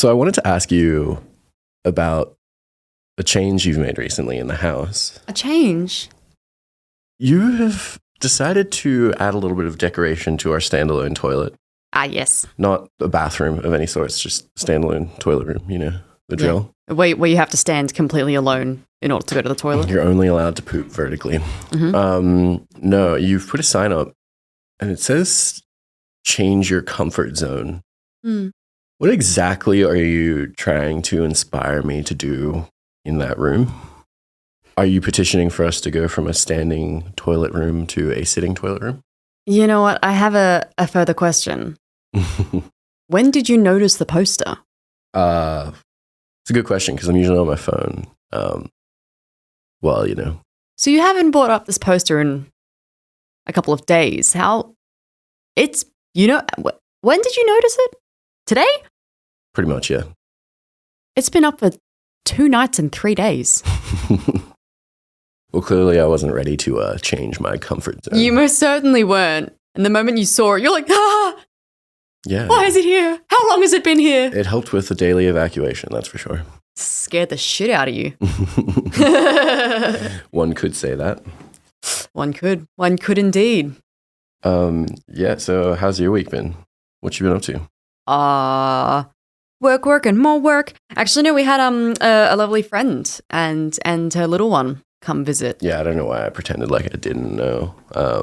So I wanted to ask you about a change you've made recently in the house. A change? You have decided to add a little bit of decoration to our standalone toilet. Ah, yes. Not a bathroom of any sort, it's just standalone toilet room, you know, the drill. Where you have to stand completely alone in order to go to the toilet. You're only allowed to poop vertically. No, you've put a sign up and it says change your comfort zone. What exactly are you trying to inspire me to do in that room? Are you petitioning for us to go from a standing toilet room to a sitting toilet room? You know what? I have a further question. When did you notice the poster? It's a good question because I'm usually on my phone. Well, you know. So you haven't brought up this poster in a couple of days. When did you notice it? Today? Pretty much, yeah. It's been up for 2 nights and 3 days. Well, clearly I wasn't ready to change my comfort zone. You most certainly weren't. And the moment you saw it, you're like, ah! Yeah. Why is it here? How long has it been here? It helped with the daily evacuation, that's for sure. Scared the shit out of you. One could say that. One could indeed. Yeah, so how's your week been? What you been up to? Work and more work. Actually, no, we had a lovely friend and her little one come visit. Yeah, I don't know why I pretended like I didn't know.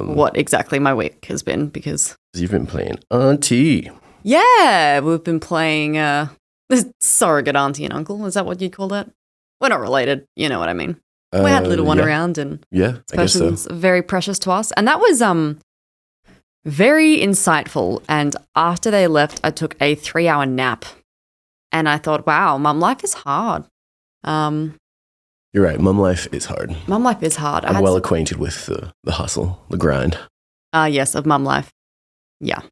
What exactly my week has been, because you've been playing Auntie. Yeah, we've been playing surrogate auntie and uncle. Is that what you'd call that? We're not related. You know what I mean. We had little one around, and this person's very precious to us. And that was very insightful. And after they left, I took a 3-hour nap. And I thought, wow, mum life is hard. You're right. Mum life is hard. Mum life is hard. I'm well acquainted with the hustle, the grind. Yes, of mum life. Yeah.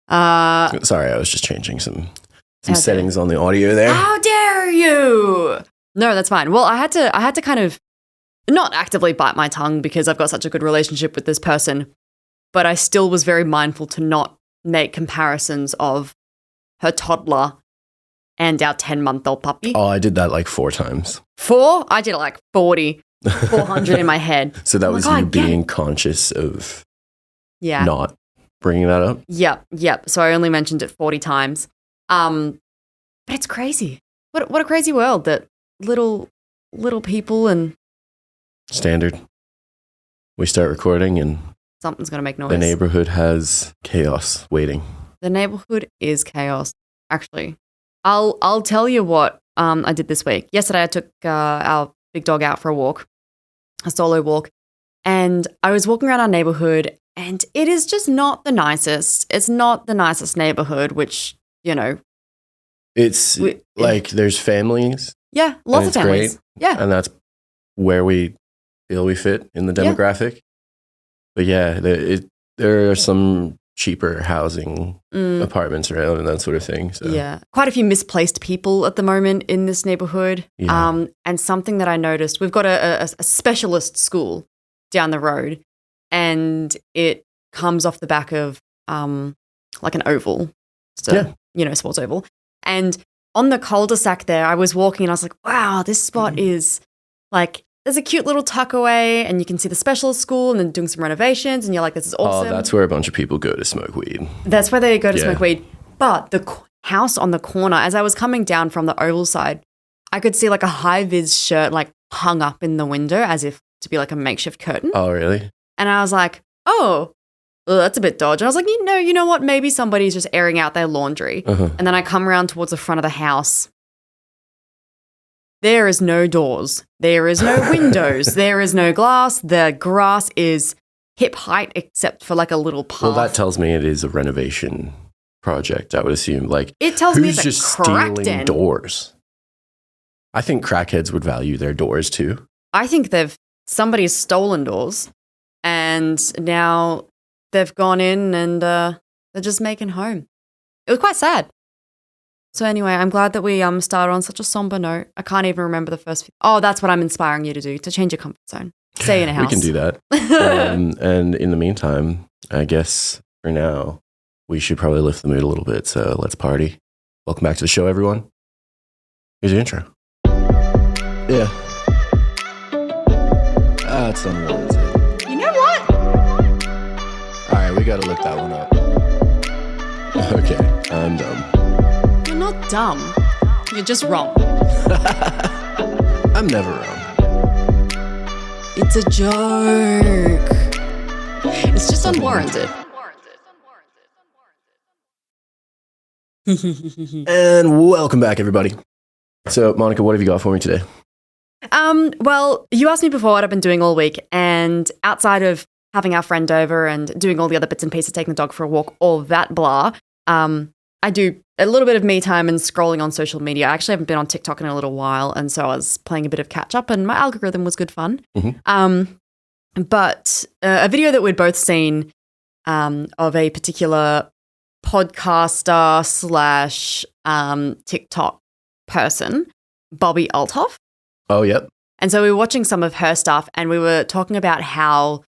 Sorry, I was just changing some settings on the audio there. How dare you? No, that's fine. Well, I had to kind of not actively bite my tongue because I've got such a good relationship with this person, but I still was very mindful to not make comparisons of her toddler and our 10-month-old puppy. Oh, I did that like 4 times. 4? I did it like 400 in my head. So that was you being conscious of not bringing that up? Yep. So I only mentioned it 40 times. But it's crazy. What a crazy world that little people and... Standard. We start recording and... something's going to make noise. The neighborhood has chaos waiting. The neighborhood is chaos, actually. I'll tell you what I did this week. Yesterday I took our big dog out for a solo walk, and I was walking around our neighborhood, and it is just not the nicest. It's not the nicest neighborhood, which, you know. It's there's families. Yeah, lots of families. Great, yeah. And that's where we feel we fit in the demographic. Yeah. But yeah, there are some cheaper housing apartments around and that sort of thing. So. Yeah. Quite a few misplaced people at the moment in this neighborhood. Yeah. And something that I noticed, we've got a specialist school down the road, and it comes off the back of like an oval. So, sports oval. And on the cul-de-sac there, I was walking and I was like, wow, this spot is like, there's a cute little tuck away and you can see the specialist school and then doing some renovations and you're like, this is awesome. Oh, that's where a bunch of people go to smoke weed. That's where they go to smoke weed. But the house on the corner, as I was coming down from the oval side, I could see like a high-vis shirt like hung up in the window as if to be like a makeshift curtain. Oh, really? And I was like, oh, that's a bit dodgy. And I was like, you know what? Maybe somebody's just airing out their laundry. Uh-huh. And then I come around towards the front of the house. There is no doors. There is no windows. There is no glass. The grass is hip height except for like a little path. Well, that tells me it is a renovation project, I would assume. Like, it tells me it's just a crack stealing den. Doors? I think crackheads would value their doors too. I think somebody's stolen doors and now they've gone in and they're just making home. It was quite sad. So anyway, I'm glad that we started on such a somber note. I can't even remember the first few. Oh, that's what I'm inspiring you to do, to change your comfort zone. Stay in a house. We can do that. And in the meantime, I guess for now, we should probably lift the mood a little bit. So let's party. Welcome back to the show, everyone. Here's your intro. Yeah. That's unwarranted. You know what? All right, we got to look that one up. Okay, I'm dumb. You're not dumb. You're just wrong. I'm never wrong. It's a joke. It's just unwarranted. And welcome back, everybody. So, Monica, what have you got for me today? Well, you asked me before what I've been doing all week, and outside of having our friend over and doing all the other bits and pieces, taking the dog for a walk, all that blah, I do a little bit of me time and scrolling on social media. I actually haven't been on TikTok in a little while, and so I was playing a bit of catch up, and my algorithm was good fun. Mm-hmm. But a video that we'd both seen of a particular podcaster / TikTok person, Bobby Althoff. Oh, yep. And so we were watching some of her stuff, and we were talking about how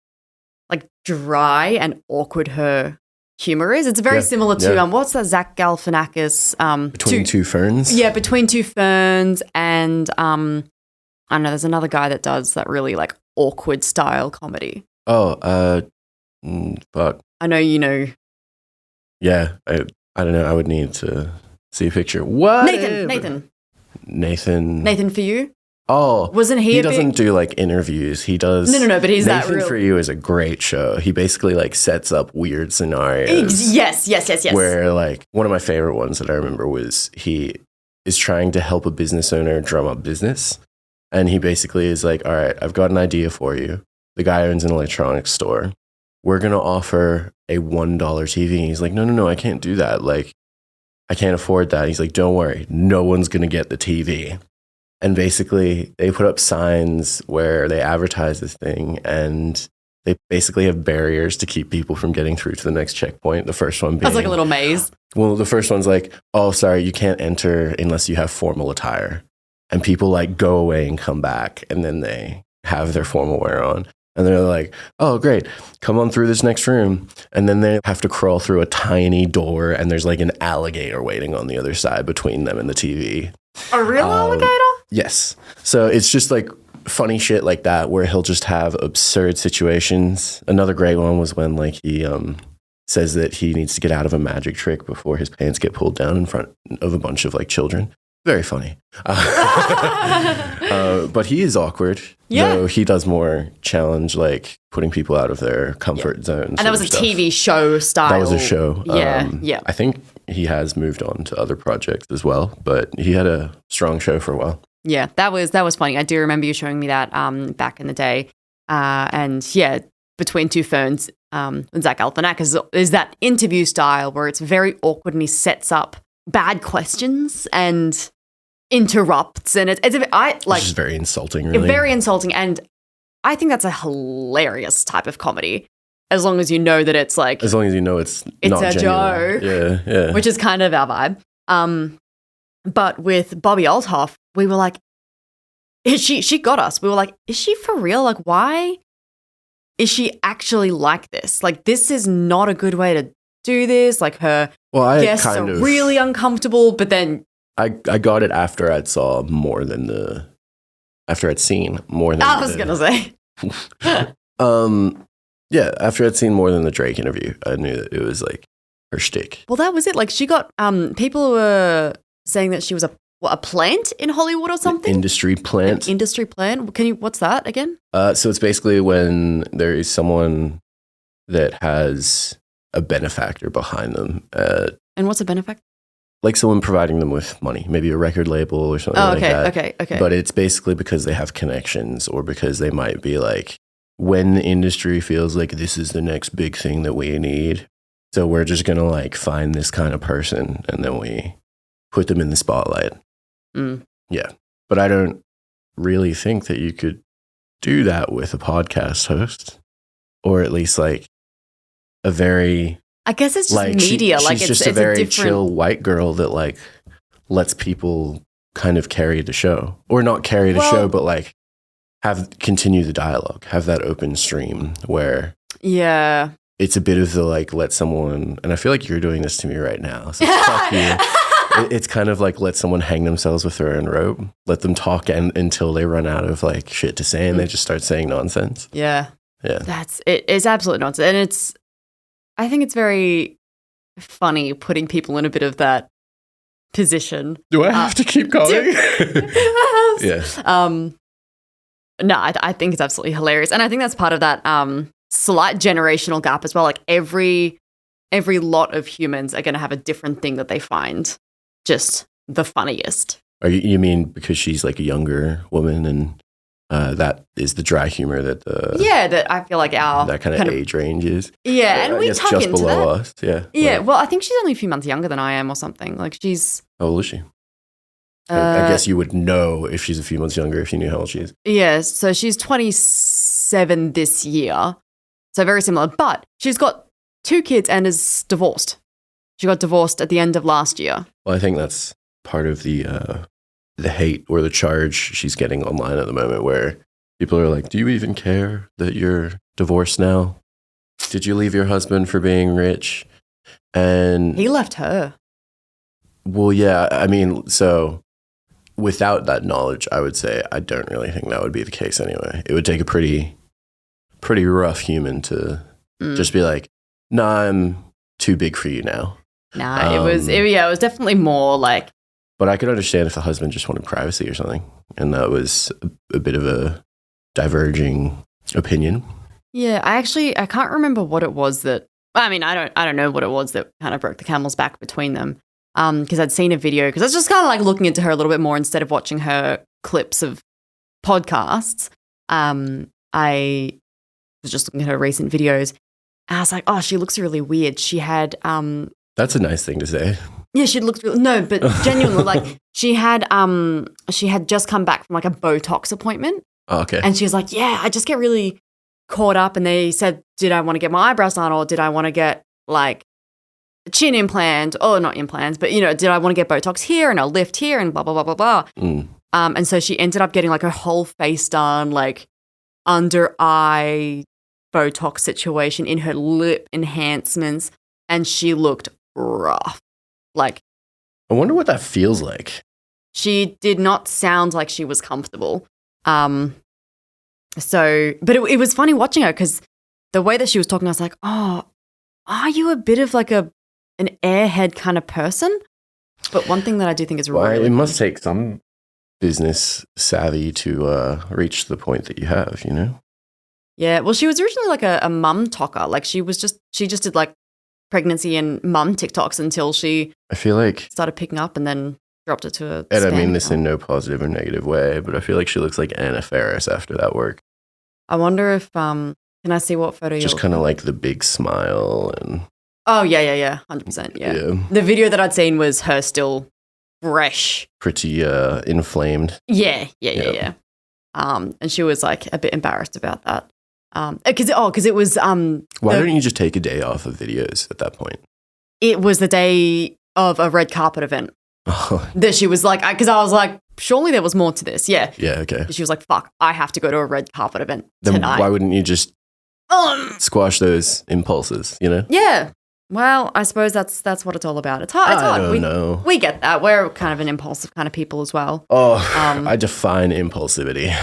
like dry and awkward her humor is. It's very similar to what's that Zach Galifianakis? Between Two Ferns. Yeah, Between Two Ferns, and I don't know. There's another guy that does that really like awkward style comedy. Oh, fuck. I know you know. Yeah, I don't know. I would need to see a picture. What? Nathan For You. Oh, wasn't he? He doesn't do like interviews. He does. No. But he's Nathan that real. For You is a great show. He basically like sets up weird scenarios. Yes. Where like one of my favorite ones that I remember was he is trying to help a business owner drum up business, and he basically is like, "All right, I've got an idea for you. The guy owns an electronics store. We're gonna offer a $1 TV." And he's like, "No, I can't do that. Like, I can't afford that." He's like, "Don't worry, no one's gonna get the TV." And basically, they put up signs where they advertise this thing, and they basically have barriers to keep people from getting through to the next checkpoint. The first one being... That's like a little maze. Well, the first one's like, "Oh, sorry, you can't enter unless you have formal attire." And people like go away and come back, and then they have their formal wear on. And they're like, "Oh, great, come on through this next room." And then they have to crawl through a tiny door, and there's like an alligator waiting on the other side between them and the TV. A real alligator? Yes. So it's just like funny shit like that where he'll just have absurd situations. Another great one was when like he says that he needs to get out of a magic trick before his pants get pulled down in front of a bunch of like children. Very funny. But he is awkward. Yeah. Though he does more challenge, like putting people out of their comfort zones. And that was a TV show style. That was a show. Yeah. I think he has moved on to other projects as well, but he had a strong show for a while. Yeah, that was funny. I do remember you showing me that back in the day. And yeah, Between Two Ferns, and Zach Galifianakis is that interview style where it's very awkward and he sets up bad questions and interrupts, and it's just very insulting, really. Very insulting, and I think that's a hilarious type of comedy. As long as you know that it's like, as long as you know it's not a genuine. joke, yeah, which is kind of our vibe. But with Bobby Althoff, we were like, she got us. We were like, is she for real? Like, why is she actually like this? Like, this is not a good way to do this. Like, her guests are really uncomfortable. But then I got it after I'd seen more than the. I was gonna say. Yeah, after I'd seen more than the Drake interview, I knew that it was like her shtick. Well, that was it. Like, she got people were saying that she was a plant in Hollywood or something. An industry plant. What's that again? So it's basically when there is someone that has a benefactor behind them. And what's a benefactor? Like someone providing them with money, maybe a record label or something like that. Okay. But it's basically because they have connections, or because they might be like, when the industry feels like this is the next big thing that we need, so we're just going to like find this kind of person and then we put them in the spotlight. Yeah. But I don't really think that you could do that with a podcast host, or at least like a very... I guess it's just like media. She's just a very chill white girl that like lets people kind of carry the show, or not carry the show, but like continue the dialogue, have that open stream where it's a bit of the like, let someone, and I feel like you're doing this to me right now, so fuck you. It's kind of like let someone hang themselves with their own rope, let them talk until they run out of like shit to say and they just start saying nonsense. Yeah. Yeah. It's absolute nonsense. And I think it's very funny putting people in a bit of that position. Do I have to keep going? Yeah. No, I think it's absolutely hilarious. And I think that's part of that slight generational gap as well. Like every lot of humans are going to have a different thing that they find just the funniest. You mean because she's like a younger woman and that is the dry humor that that I feel like that kind of age range is. Yeah, and we tuck just into below that. Us. Yeah. Yeah, well, I think she's only a few months younger than I am or something. Like she's... How old is she? I guess you would know if she's a few months younger if you knew how old she is. Yeah, so she's 27 this year. So very similar. But she's got 2 kids and is divorced. She got divorced at the end of last year. Well, I think that's part of the hate or the charge she's getting online at the moment where people are like, do you even care that you're divorced now? Did you leave your husband for being rich? And he left her. Well, yeah, I mean, so without that knowledge, I would say I don't really think that would be the case anyway. It would take a pretty rough human to just be like, nah, I'm too big for you now. Nah, it was definitely more like... But I could understand if the husband just wanted privacy or something, and that was a bit of a diverging opinion. Yeah, I can't remember what it was that... I mean, I don't know what it was that kind of broke the camel's back between them. Because I'd seen a video, because I was just kind of like looking into her a little bit more instead of watching her clips of podcasts. I was just looking at her recent videos. And I was like, oh, she looks really weird. She had... That's a nice thing to say. Yeah, she looked really... No, but genuinely, like, she had just come back from like a Botox appointment. Oh, okay. And she was like, yeah, I just get really caught up. And they said, did I want to get my eyebrows done or did I want to get like chin implant, or not implants, but, you know, did I want to get Botox here and a lift here and blah, blah, blah, blah, blah. And so she ended up getting like her whole face done, like under eye Botox situation in her lip enhancements. And she looked rough. Like, I wonder what that feels like. She did not sound like she was comfortable. But it was funny watching her because the way that she was talking, I was like, oh, are you a bit of like an airhead kind of person? But one thing that I do think is really it must take some business savvy to reach the point that you have, you know? Yeah, well, she was originally like a mum talker. Like she just did like pregnancy and mum TikToks until she started picking up and then dropped it to a... And I mean this in no positive or negative way, but I feel like she looks like Anna Faris after that work. I wonder if... can I see what photo you're... Just kind of like the big smile and... Oh, yeah. 100%, yeah. The video that I'd seen was her still fresh. Pretty inflamed. Yeah. And she was like a bit embarrassed about that. Because it was... Why don't you just take a day off of videos at that point? It was the day of a red carpet event. That she was like... Because I was like, surely there was more to this. Yeah. Yeah, okay. She was like, fuck, I have to go to a red carpet event tonight. Why wouldn't you just squash those impulses, you know? Yeah. Well, I suppose that's what it's all about. It's hard. I don't know. We get that. We're kind of an impulsive kind of people as well. Oh, I define impulsivity.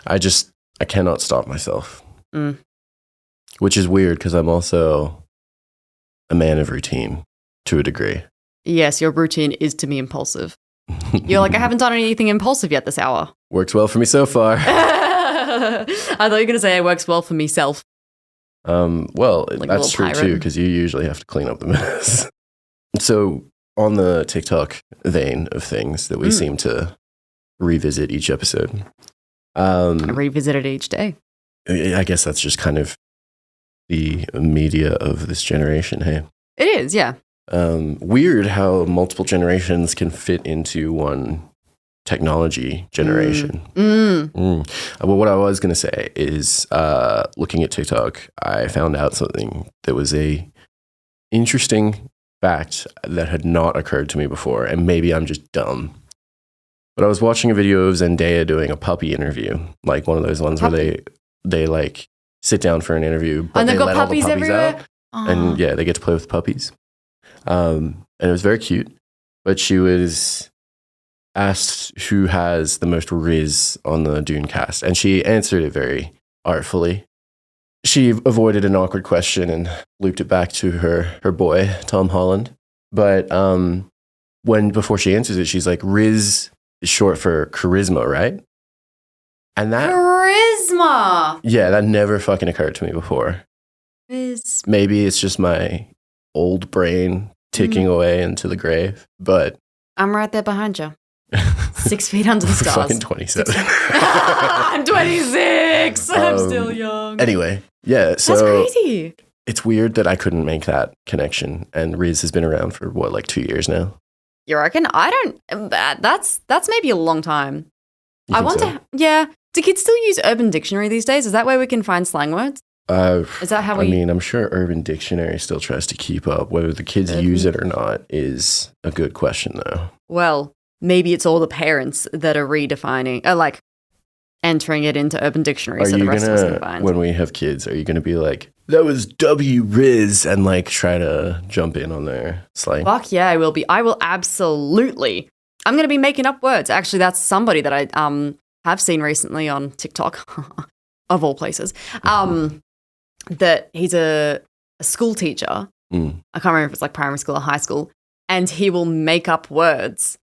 I cannot stop myself. Which is weird because I'm also a man of routine to a degree. Yes, your routine is to be impulsive. You're like, I haven't done anything impulsive yet this hour. Works well for me so far. I thought you were going to say it works well for me self. Well, like that's true too, because you usually have to clean up the mess. So on the TikTok vein of things that we seem to revisit each episode. Revisit it each day. I guess that's just kind of the media of this generation, hey? It is, yeah. Weird how multiple generations can fit into one technology generation. Well, what I was going to say is looking at TikTok, I found out something that was a interesting fact that had not occurred to me before, and maybe I'm just dumb. But I was watching a video of Zendaya doing a puppy interview, like one of those ones where they like sit down for an interview, but and they they've got let puppies all the puppies everywhere. out, and yeah, they get to play with puppies. And it was very cute. But she was asked who has the most Riz on the Dune cast. And she answered it very artfully. She avoided an awkward question and looped it back to her boy, Tom Holland. But before she answers it, she's like, Riz is short for charisma, right? And that... Charisma! Yeah, that never fucking occurred to me before. Riz. Maybe it's just my old brain ticking away into the grave, but... I'm right there behind you. 6 feet under the stars. Fucking 27. I'm 26. I'm still young. Anyway, yeah, so... That's crazy. It's weird that I couldn't make that connection, and Riz has been around for, 2 years now? You reckon? I don't... That's maybe a long time. I wonder... So? Yeah. Do kids still use Urban Dictionary these days? Is that where we can find slang words? Is that how we... I mean, I'm sure Urban Dictionary still tries to keep up. Whether the kids use it or not is a good question, though. Well, maybe it's all the parents that are redefining, like entering it into Urban Dictionary so the rest of us can find. When we have kids, are you going to be like, that was W-Riz, and like try to jump in on their slang? Fuck yeah, I will be. I will absolutely. I'm going to be making up words. Actually, that's somebody that I have seen recently on TikTok, of all places. That he's a school teacher. I can't remember if it's like primary school or high school. And he will make up words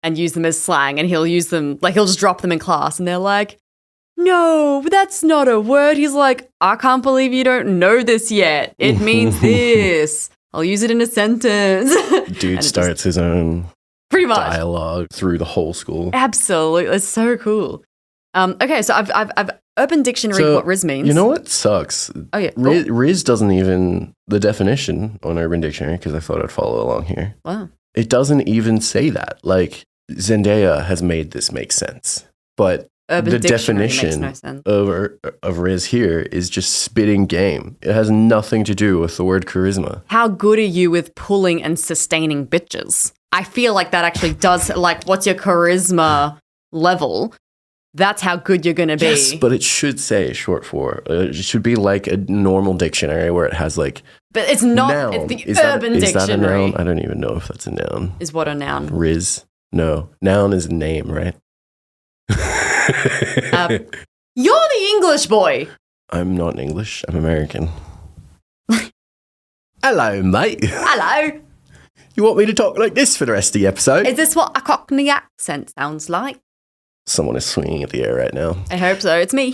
and use them as slang. And he'll use them, like he'll just drop them in class. And they're like, no, that's not a word. He's like, I can't believe you don't know this yet. It means this. I'll use it in a sentence. Dude starts his own pretty much dialogue through the whole school. Absolutely. It's so cool. Okay, so I've Urban Dictionary what Riz means. You know what sucks? Oh, yeah. Riz doesn't even, the definition on Urban Dictionary, because I thought I'd follow along here. Wow. It doesn't even say that. Like, Zendaya has made this make sense. But Urban the Dictionary definition makes no sense. of Riz here is just spitting game. It has nothing to do with the word charisma. How good are you with pulling and sustaining bitches? I feel like that actually does, like, what's your charisma level? That's how good you're going to be. Yes, but it should say short for. It should be like a normal dictionary where it has like... But it's not. Noun. It's the Urban Dictionary. Is that a noun? I don't even know if that's a noun. Is what a noun? Riz? No. Noun is a name, right? You're the English boy. I'm not English. I'm American. Hello, mate. Hello. You want me to talk like this for the rest of the episode? Is this what a Cockney accent sounds like? Someone is swinging at the air right now. I hope so. It's me.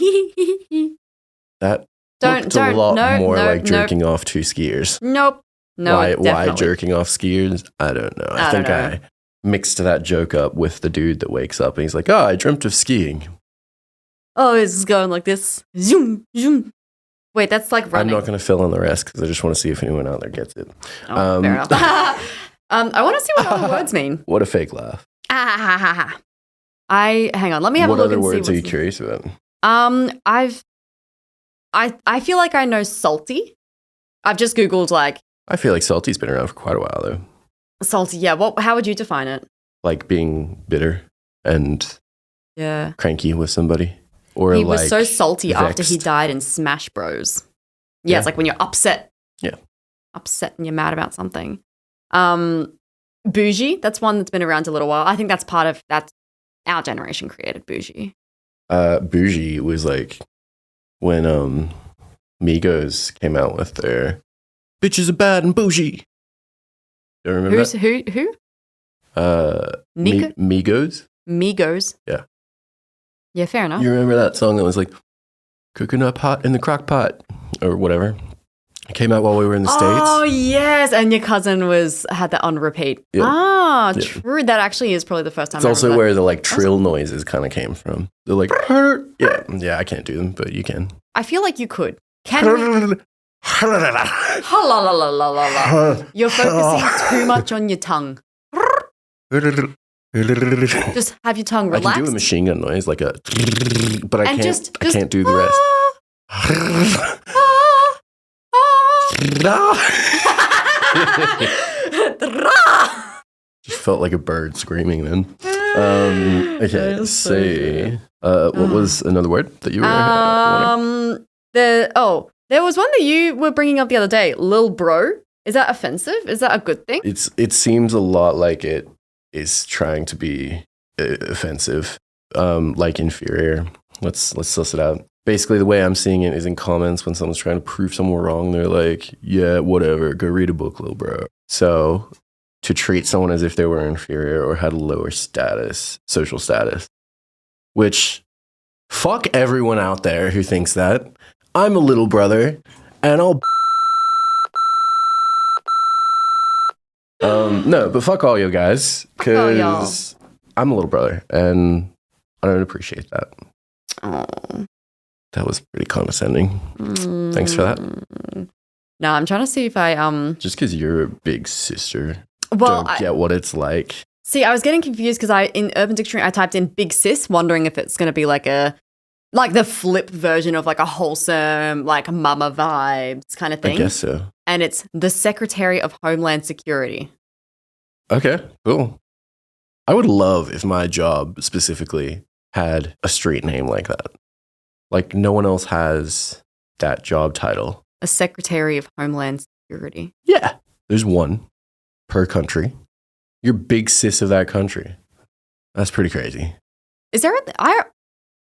That looked a lot more like jerking off two skiers. Nope. No, why jerking off skiers? I don't know. I think I mixed that joke up with the dude that wakes up and he's like, I dreamt of skiing. Oh, it's going like this. Zoom, zoom. Wait, that's like running. I'm not going to fill in the rest because I just want to see if anyone out there gets it. Oh, fair enough. I want to see what all the words mean. What a fake laugh. Hang on. Let me have a look and see. What other words are you curious about? I feel like I know salty. I've just Googled like. I feel like salty's been around for quite a while though. Salty, yeah. How would you define it? Like being bitter and cranky with somebody. Or he like was so salty vexed. after he died in Smash Bros. Yeah, it's like when you're upset. Yeah. Upset and you're mad about something. Bougie, that's one that's been around a little while. I think that's our generation created bougie. Bougie was like when Migos came out with their bitches are bad and bougie. Do you remember that? Who? Migos? Migos. Yeah. Yeah, fair enough. You remember that song that was like cooking up hot in the crock pot or whatever? It came out while we were in the States. Oh, yes. And your cousin had that on repeat. Yeah. True. That actually is probably the first time. It's also where the like trill noises kind of came from. They're like, yeah, I can't do them, but you can. I feel like you could. Can you? You're focusing too much on your tongue. Just have your tongue relaxed. I can do a machine gun noise like a, but I can't do the rest. Just felt like a bird screaming then. Okay, say what was another word that you were there was one that you were bringing up the other day, Lil Bro. Is that offensive? Is that a good thing? It seems a lot like it is trying to be offensive, like inferior. Let's suss it out. Basically, the way I'm seeing it is in comments when someone's trying to prove someone wrong, they're like, yeah, whatever, go read a book, little bro. So to treat someone as if they were inferior or had a lower status, social status, which fuck everyone out there who thinks that. I'm a little brother and I'll no, but fuck all you guys, because I'm a little brother and I don't appreciate that. Oh. That was pretty condescending. Thanks for that. No, I'm trying to see if I just because you're a big sister, don't get what it's like. See, I was getting confused because in Urban Dictionary I typed in big sis, wondering if it's going to be like the flip version of like a wholesome, like mama vibes kind of thing. I guess so. And it's the Secretary of Homeland Security. Okay, cool. I would love if my job specifically had a street name like that. Like no one else has that job title. A Secretary of Homeland Security. Yeah. There's one per country. You're big sis of that country. That's pretty crazy. Is there I wonder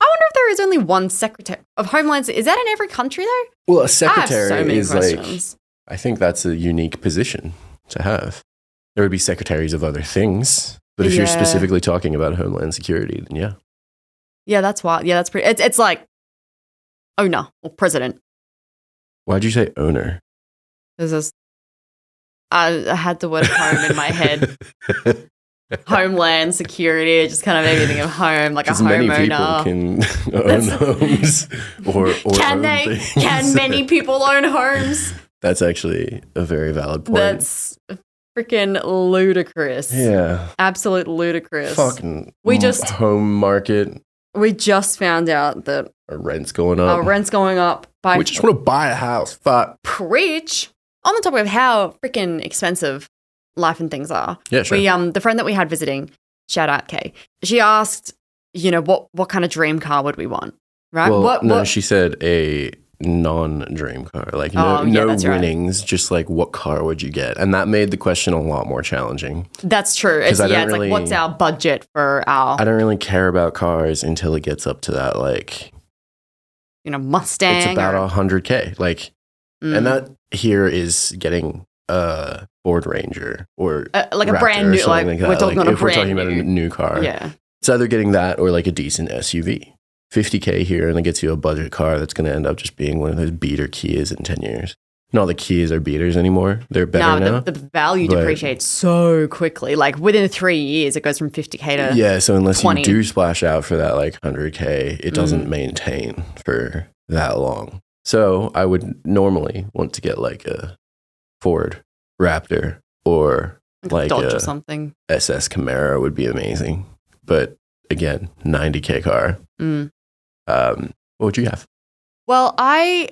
if there is only one Secretary of Homeland. Is that in every country though? Well, a secretary I have so many is questions. I think that's a unique position to have. There would be secretaries of other things, but if you're specifically talking about Homeland Security, then yeah. Yeah, that's wild. Yeah, that's pretty. It's like owner or president. Why'd you say owner? I had the word home in my head. Homeland Security. It just kind of made me think of home, like a homeowner. Many people can own homes or Can many people own homes? That's actually a very valid point. That's freaking ludicrous. Yeah. Absolute ludicrous. Fucking home market. We just found out that our rent's going up. We just want to buy a house. Fuck. Preach. On the topic of how freaking expensive life and things are. Yeah, sure. The friend that we had visiting, shout out Kay, she asked, what kind of dream car would we want? Right? Well, she said a non-dream car. Like no winnings, right. Just like what car would you get? And that made the question a lot more challenging. That's true. It's like what's our budget for our I don't really care about cars until it gets up to that Mustang. It's about $100K. And that here is getting a Ford Ranger or like a brand new we're talking about a new car. Yeah. It's either getting that or like a decent SUV. $50K here, and it gets you a budget car that's going to end up just being one of those beater Kias in 10 years. Not the Kias are beaters anymore. They're better now. The value depreciates so quickly. Like within 3 years, it goes from $50K to yeah. So unless 20. you do splash out for that like $100K, it doesn't maintain for that long. So I would normally want to get like a Ford Raptor or like Dodge a or something. SS Camaro would be amazing. But again, $90K car. What would you have? Well, I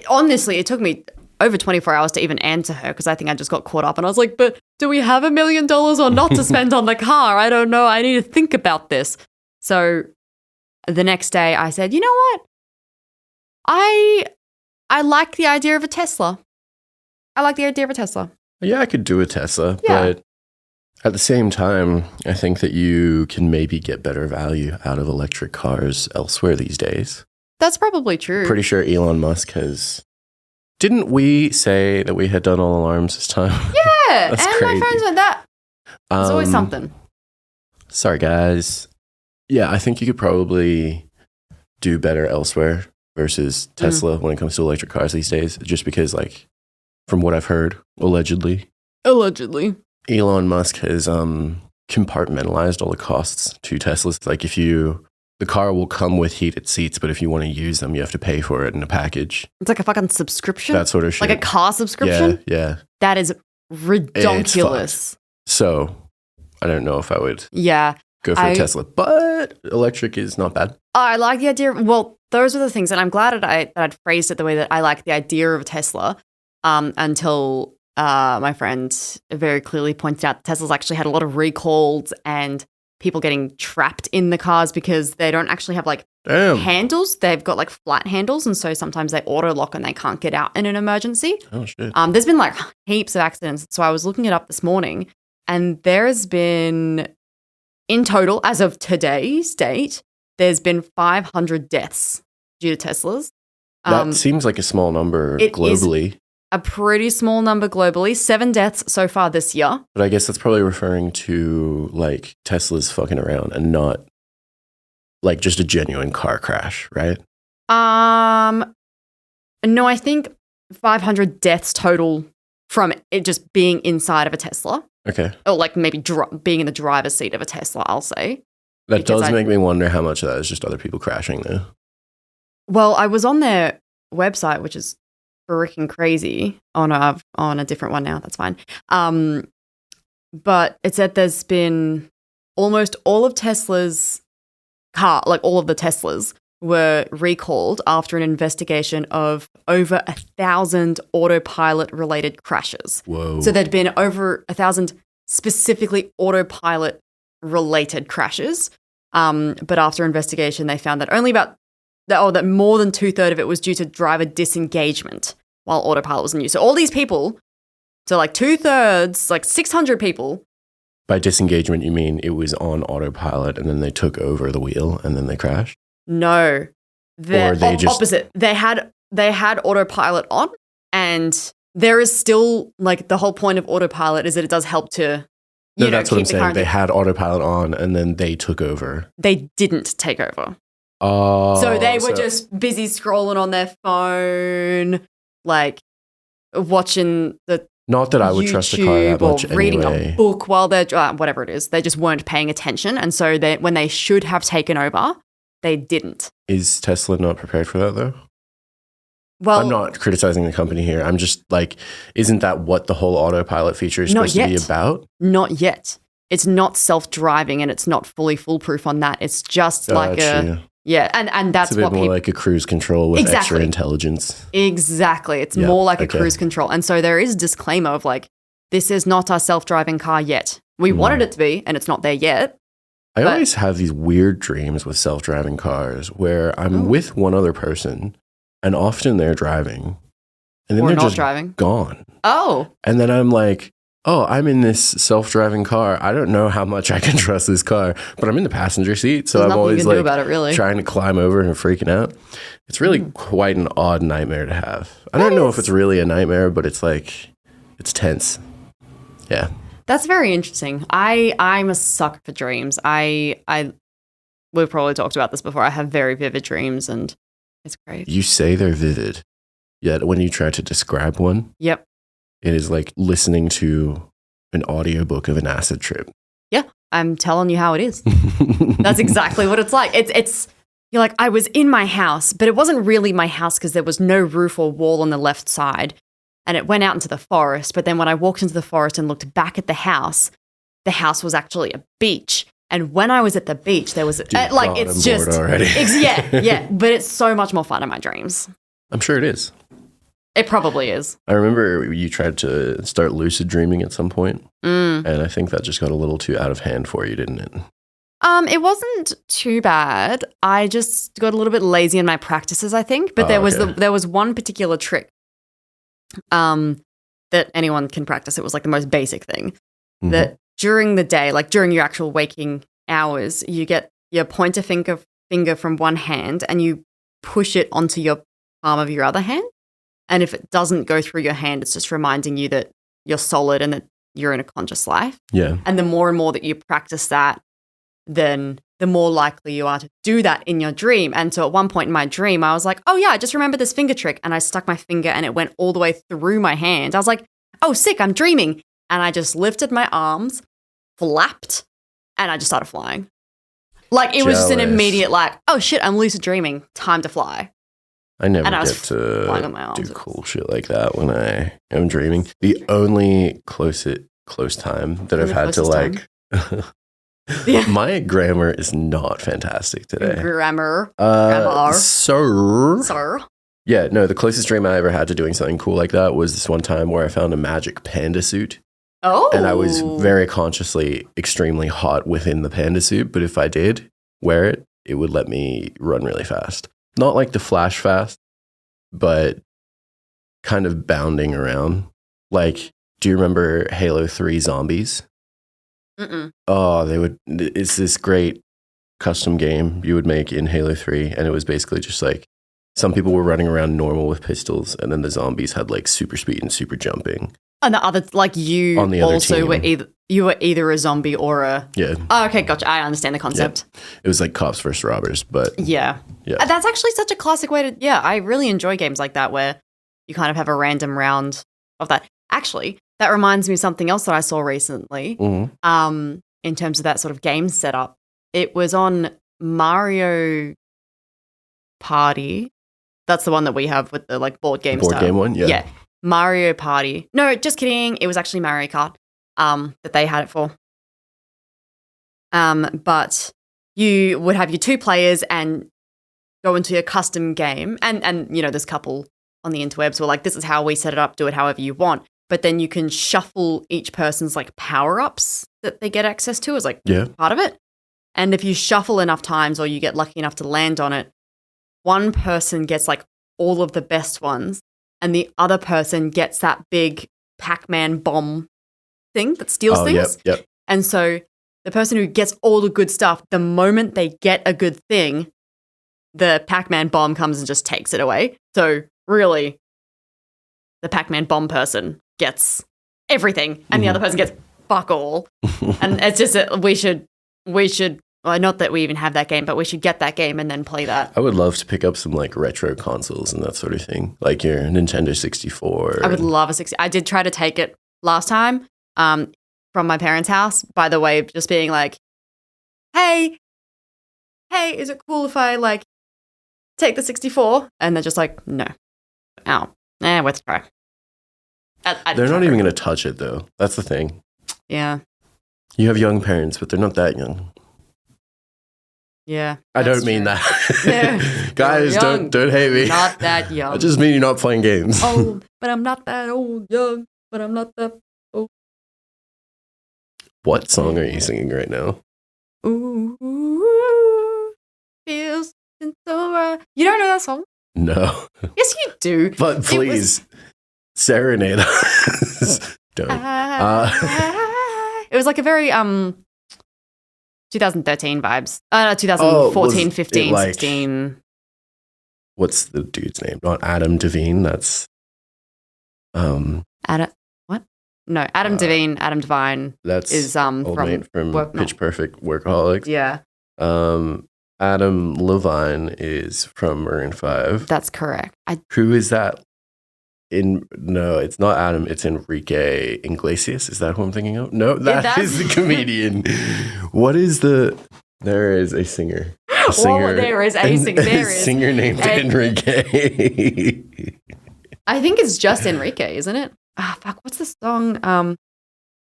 honestly, it took me over 24 hours to even answer her because I think I just got caught up and I was like, but do we have $1 million or not to spend on the car? I don't know. I need to think about this. So the next day I said, you know what? I like the idea of a Tesla. Yeah, I could do a Tesla, but at the same time, I think that you can maybe get better value out of electric cars elsewhere these days. That's probably true. Pretty sure Elon Musk has... Didn't we say that we had done all alarms this time? Yeah, That's and crazy. my friends went that. There's always something. Sorry, guys. Yeah, I think you could probably do better elsewhere versus Tesla when it comes to electric cars these days, just because, like, from what I've heard, allegedly, Elon Musk has compartmentalized all the costs to Teslas. Like the car will come with heated seats, but if you want to use them, you have to pay for it in a package. It's like a fucking subscription? That sort of shit. Like a car subscription? Yeah. That is ridiculous. So I don't know if I would go for a Tesla, but electric is not bad. I like the idea. Well, those are the things, and I'm glad that I'd phrased it the way that I like the idea of a Tesla until my friend very clearly pointed out that Tesla's actually had a lot of recalls and people getting trapped in the cars because they don't actually have like Damn. handles. They've got like flat handles, and so sometimes they auto lock and they can't get out in an emergency. Oh shit. There's been like heaps of accidents. So I was looking it up this morning, and there has been, in total, as of today's date, there's been 500 deaths due to Teslas. That seems like a small number globally. A pretty small number globally. 7 deaths so far this year. But I guess that's probably referring to like Tesla's fucking around and not like just a genuine car crash, right? No, I think 500 deaths total from it just being inside of a Tesla. Okay. Or like maybe being in the driver's seat of a Tesla, I'll say. That does make me wonder how much of that is just other people crashing though. Well, I was on their website, which is freaking crazy. Oh no, I'm on a different one now. That's fine. But it said there's been almost all of Tesla's all of the Teslas were recalled after an investigation of over 1,000 autopilot-related crashes. Whoa. So there'd been over 1,000 specifically autopilot-related crashes. But after investigation, they found that that more than 2/3 of it was due to driver disengagement while autopilot was in use. So all these people, so like 2/3, like 600 people. By disengagement, you mean it was on autopilot and then they took over the wheel and then they crashed? No, opposite. They had autopilot on, and there is still like the whole point of autopilot is that it does help to. That's what I'm saying. They had autopilot on and then they took over. They didn't take over. Oh, so they were just busy scrolling on their phone, like watching the. Not that I would trust a car that much or reading anyway. a book while they're whatever it is. They just weren't paying attention, and so when they should have taken over, they didn't. Is Tesla not prepared for that though? Well, I'm not criticizing the company here. I'm just like, isn't that what the whole autopilot feature is supposed to be about? Not yet. It's not self-driving, and it's not fully foolproof on that. It's just like and that's it's a bit more like a cruise control with extra intelligence. Exactly. It's more like a cruise control. And so there is a disclaimer of like, this is not a self-driving car yet. We wanted it to be, and it's not there yet. I always have these weird dreams with self-driving cars where I'm with one other person, and often they're driving, and then they're just gone. Oh. And then I'm like, oh, I'm in this self-driving car. I don't know how much I can trust this car, but I'm in the passenger seat, so I'm always like trying to climb over and freaking out. It's really quite an odd nightmare to have. I don't know if it's really a nightmare, but it's like, it's tense. Yeah. That's very interesting. I'm a sucker for dreams. We've probably talked about this before. I have very vivid dreams, and it's great. You say they're vivid, yet when you try to describe one, yep, it is like listening to an audiobook of an acid trip. Yeah, I'm telling you how it is. That's exactly what it's like. It's you're like, I was in my house, but it wasn't really my house because there was no roof or wall on the left side. And it went out into the forest. But then when I walked into the forest and looked back at the house was actually a beach. And when I was at the beach, there was it's just already. Yeah. But it's so much more fun in my dreams. I'm sure it is. It probably is. I remember you tried to start lucid dreaming at some point, and I think that just got a little too out of hand for you, didn't it? It wasn't too bad. I just got a little bit lazy in my practices, I think. But there was one particular trick that anyone can practice. It was like the most basic thing. Mm-hmm. That during the day, like during your actual waking hours, you get your pointer finger from one hand and you push it onto your palm of your other hand. And if it doesn't go through your hand, it's just reminding you that you're solid and that you're in a conscious life. Yeah. And the more and more that you practice that, then the more likely you are to do that in your dream. And so at one point in my dream, I was like, oh yeah, I just remember this finger trick. And I stuck my finger and it went all the way through my hand. I was like, oh, sick, I'm dreaming. And I just lifted my arms, flapped, and I just started flying. Like it was just an immediate like, oh shit, I'm lucid dreaming. Time to fly. I never get to do cool shit like that when I am dreaming. The only close time that I've had to like... Yeah. My grammar is not fantastic today. Grammar. Sir. Yeah, no, the closest dream I ever had to doing something cool like that was this one time where I found a magic panda suit. Oh. And I was very consciously extremely hot within the panda suit, but if I did wear it, it would let me run really fast. Not like the flash fast, but kind of bounding around. Like, do you remember Halo 3 Zombies? Mm-mm. Oh, it's this great custom game you would make in Halo 3, and it was basically just like some people were running around normal with pistols, and then the zombies had like super speed and super jumping. And the other, like you on the other also team. were either a zombie or a... Yeah. Oh, okay, gotcha. I understand the concept. Yeah. It was like cops versus robbers, but... Yeah. That's actually such a classic way to... Yeah, I really enjoy games like that where you kind of have a random round of that. Actually, that reminds me of something else that I saw recently in terms of that sort of game setup. It was on Mario Party. That's the one that we have with the like board game board stuff. Game one, yeah. Yeah. Mario Party. No, just kidding. It was actually Mario Kart that they had it for. But you would have your 2 players and go into a custom game. And you know, this couple on the interwebs were like, this is how we set it up. Do it however you want. But then you can shuffle each person's like power-ups that they get access to as like part of it. And if you shuffle enough times or you get lucky enough to land on it, one person gets like all of the best ones and the other person gets that big Pac-Man bomb thing that steals things. Yep. And so the person who gets all the good stuff, the moment they get a good thing, the Pac-Man bomb comes and just takes it away. So really, the Pac-Man bomb person gets everything and the other person gets fuck all. And it's just that we should, well, not that we even have that game, but we should get that game and then play that. I would love to pick up some like retro consoles and that sort of thing, like your Nintendo 64. I would love a 60. I did try to take it last time from my parents' house, by the way, just being like, hey, is it cool if I like take the 64? And they're just like, no. Let's try. They're not even going to touch it though. That's the thing. Yeah. You have young parents, but they're not that young. Yeah. I don't mean that. Yeah. Guys, don't hate me. Not that young. I just mean you're not playing games. Old, but I'm not that old. Young, but I'm not that old. What song are you singing right now? Ooh, feels so right. You don't know that song? No. Yes, you do. But please, serenade us. Don't. It was like a very 2013 vibes. 2014, 15, like, 16. What's the dude's name? Not Adam Devine. That's Adam. What? No, Adam Devine. Adam Devine. That's is from Pitch Perfect Workaholics. Yeah. Adam Levine is from Maroon 5. That's correct. Who is that? No, it's not Adam. It's Enrique Iglesias. Is that who I'm thinking of? No, that is the comedian. What is the? There is a singer. There is a singer. There is a singer named Enrique. I think it's just Enrique, isn't it? Fuck. What's the song?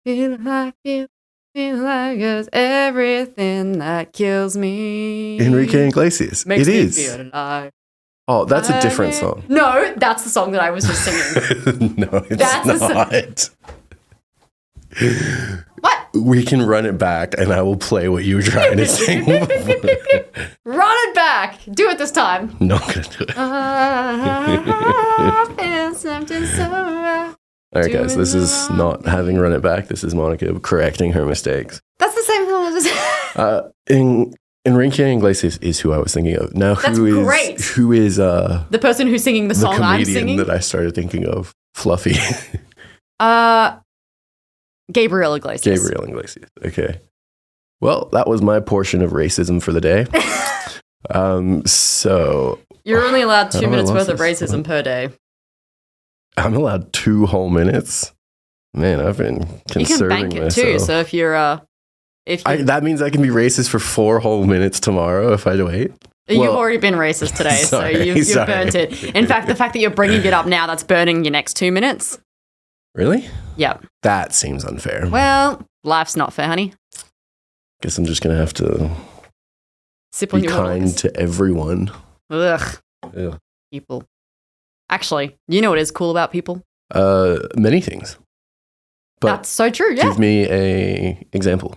Feel like it's everything that kills me. Enrique Iglesias. Makes it me is. Feel alive. Oh, that's a different song. No, that's the song that I was just singing. No, it's not. What? We can run it back and I will play what you were trying to sing. Run it back. Do it this time. Not going to do it. All right, guys, this is not having run it back. This is Monica correcting her mistakes. That's the same thing I was Enrique Iglesias is who I was thinking of. Now, who is the person who's singing the song I'm singing? That I started thinking of, Fluffy. Gabriel Iglesias. Gabriel Iglesias. Okay. Well, that was my portion of racism for the day. So you're only allowed 2 minutes worth of racism per day. I'm allowed 2 whole minutes. Man, I've been conserving myself. You can bank it too. So if you're that means I can be racist for 4 whole minutes tomorrow if I wait. You've already been racist today, so you've burnt it. In fact, the fact that you're bringing it up now, that's burning your next 2 minutes. Really? Yep. That seems unfair. Well, life's not fair, honey. Guess I'm just going to have to sip on be your kind waters. to everyone. Ugh. People. Actually, you know what is cool about people? Many things. But that's so true, yeah. Give me a example.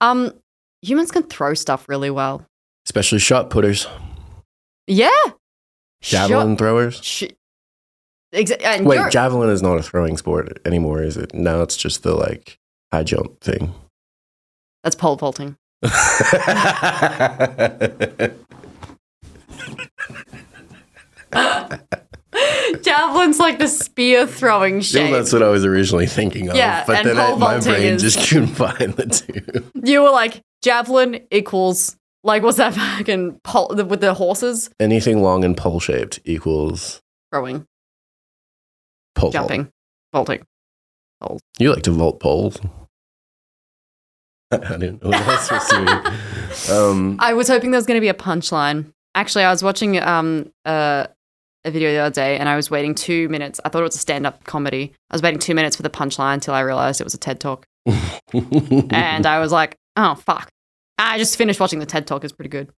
Humans can throw stuff really well. Especially shot putters. Yeah. Javelin throwers. Wait, javelin is not a throwing sport anymore, is it? Now it's just the like high jump thing. That's pole vaulting. Javelin's like the spear throwing shape. That's what I was originally thinking of. Yeah, but then my brain just combined the two. You were like, javelin equals, like, what's that fucking pole with the horses? Anything long and pole shaped equals throwing, pole jumping, vaulting. Poles. You like to vault poles. I didn't know what that was supposed to mean. I was hoping there was going to be a punchline. Actually, I was watching a video the other day and I was waiting 2 minutes. I thought it was a stand-up comedy. I was waiting 2 minutes for the punchline until I realized it was a TED Talk. And I was like, oh, fuck. I just finished watching the TED Talk. It's pretty good.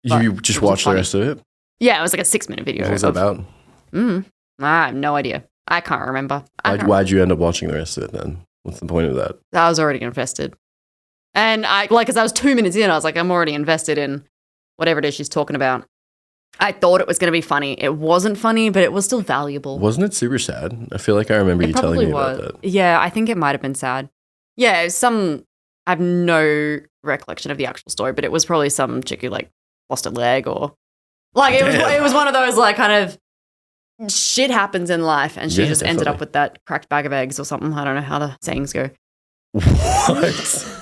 You just watched the rest of it? Yeah, it was like a 6-minute video. What was it about? I have no idea. I can't remember. Why'd you end up watching the rest of it then? What's the point of that? I was already invested. And because I was 2 minutes in, I was like, I'm already invested in whatever it is she's talking about. I thought it was going to be funny. It wasn't funny, but it was still valuable. Wasn't it super sad? I feel like I remember you telling me about that. Yeah, I think it might have been sad. Yeah, I have no recollection of the actual story, but it was probably some chick who like lost a leg or like it was one of those like kind of shit happens in life and she just ended up with that cracked bag of eggs or something. I don't know how the sayings go. What?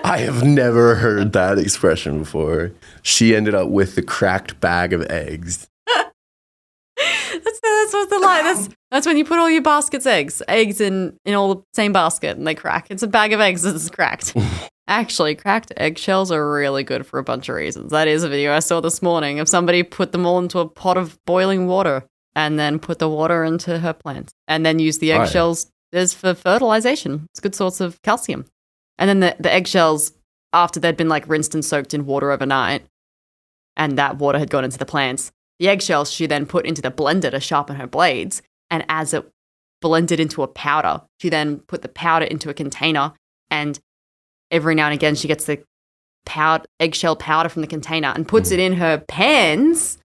I have never heard that expression before. She ended up with the cracked bag of eggs. That's what's the line. That's when you put all your basket's eggs in all the same basket and they crack. It's a bag of eggs that's cracked. Actually, cracked eggshells are really good for a bunch of reasons. That is a video I saw this morning of somebody put them all into a pot of boiling water and then put the water into her plants and then use the eggshells as for fertilization. It's a good source of calcium. And then the eggshells, after they'd been like rinsed and soaked in water overnight, and that water had gone into the plants, the eggshells she then put into the blender to sharpen her blades. And as it blended into a powder, she then put the powder into a container. And every now and again, she gets the eggshell powder from the container and puts it in her pans,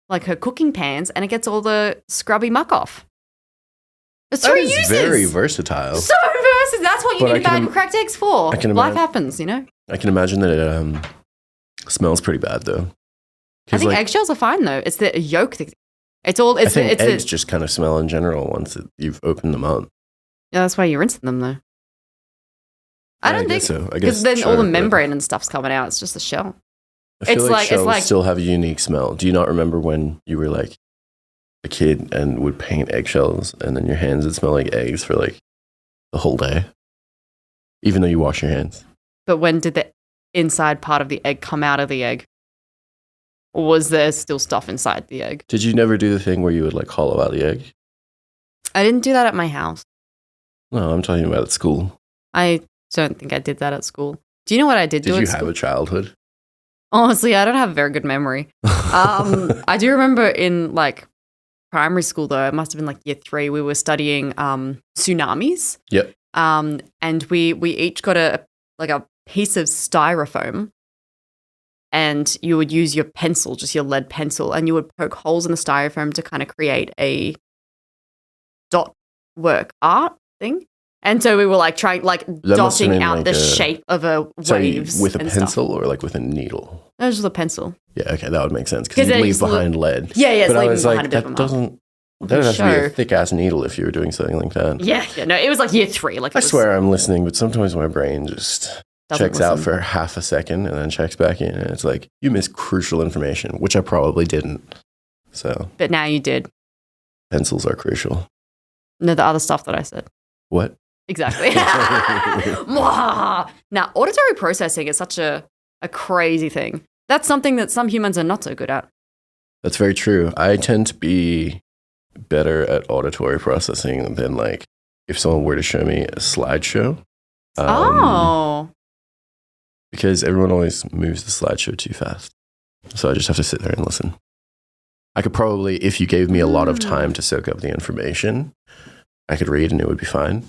like her cooking pans, and it gets all the scrubby muck off. It's three uses. Very versatile. So versatile. That's what you need a bag of cracked eggs for. Life happens, you know? I can imagine that it smells pretty bad, though. I think eggshells are fine, though. It's the yolk. I think eggs just kind of smell in general once you've opened them up. Yeah, that's why you're rinsing them, though. I don't think so. Because then all the membrane and stuff's coming out. It's just a shell. I feel like shells still have a unique smell. Do you not remember when you were like a kid and would paint eggshells and then your hands would smell like eggs for like the whole day? Even though you wash your hands. But when did the inside part of the egg come out of the egg? Or was there still stuff inside the egg? Did you never do the thing where you would like hollow out the egg? I didn't do that at my house. No, I'm talking about at school. I don't think I did that at school. Do you know what I did do at school? Did you have a childhood? Honestly, I don't have a very good memory. I do remember in like primary school, though, it must have been like year 3, we were studying tsunamis. Yep. And we each got a piece of styrofoam, and you would use your pencil, just your lead pencil, and you would poke holes in the styrofoam to kind of create a dot work art thing. And so we were like trying, like dotting out like the shape of a waves. With a pencil or like with a needle? It was just a pencil. Yeah, okay, that would make sense because you leave behind lead. Yeah, it's but I was like, that doesn't. That would have to be a thick ass needle if you were doing something like that. Yeah, no, it was like year 3. Like I swear I'm listening, but sometimes my brain just checks out for half a second and then checks back in, and it's like you missed crucial information, which I probably didn't. So, but now you did. Pencils are crucial. No, the other stuff that I said. What? Exactly. Now, auditory processing is such a crazy thing. That's something that some humans are not so good at. That's very true. I tend to be better at auditory processing than like if someone were to show me a slideshow. Because everyone always moves the slideshow too fast. So I just have to sit there and listen. I could probably, if you gave me a lot of time to soak up the information, I could read and it would be fine.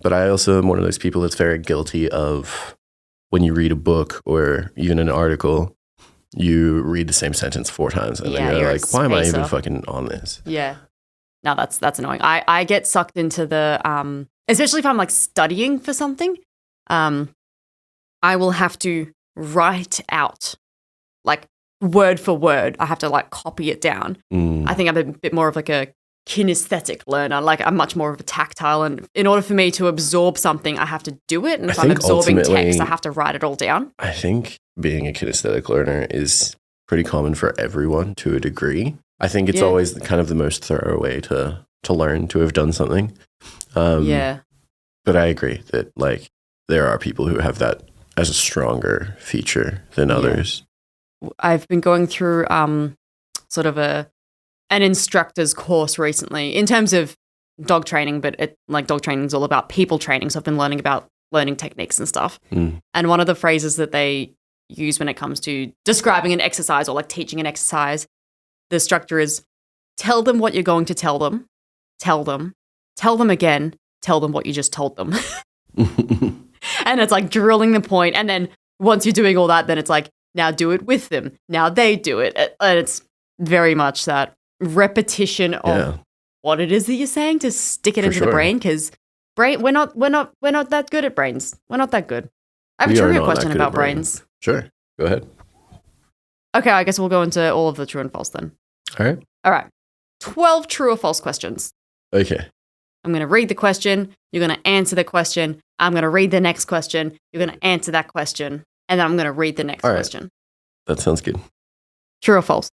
But I also am one of those people that's very guilty of when you read a book or even an article, you read the same sentence 4 times and then you're like, why am I even fucking on this? Yeah. No, that's annoying. I get sucked into the, especially if I'm like studying for something, I will have to write out like word for word. I have to like copy it down. I think I'm a bit more of like a kinesthetic learner. Like I'm much more of a tactile, and in order for me to absorb something, I have to do it. And if I'm absorbing text, I have to write it all down. I think being a kinesthetic learner is pretty common for everyone to a degree. I think it's always kind of the most thorough way to learn, to have done something. But I agree that like there are people who have that as a stronger feature than others. I've been going through sort of an instructor's course recently in terms of dog training, but dog training is all about people training. So I've been learning about learning techniques and stuff. And one of the phrases that they use when it comes to describing an exercise or like teaching an exercise, the structure is tell them what you're going to tell them again, tell them what you just told them. And it's like drilling the point. And then once you're doing all that, then it's like, now do it with them. Now they do it. And it's very much that repetition of what it is that you're saying to stick it into the brain. Because we're not that good at brains. We're not that good. I have a trivia question about brains. Sure. Go ahead. Okay, I guess we'll go into all of the true and false then. All right. 12 true or false questions. Okay. I'm going to read the question. You're going to answer the question. I'm going to read the next question. You're going to answer that question. And then I'm going to read the next question. That sounds good. True or false?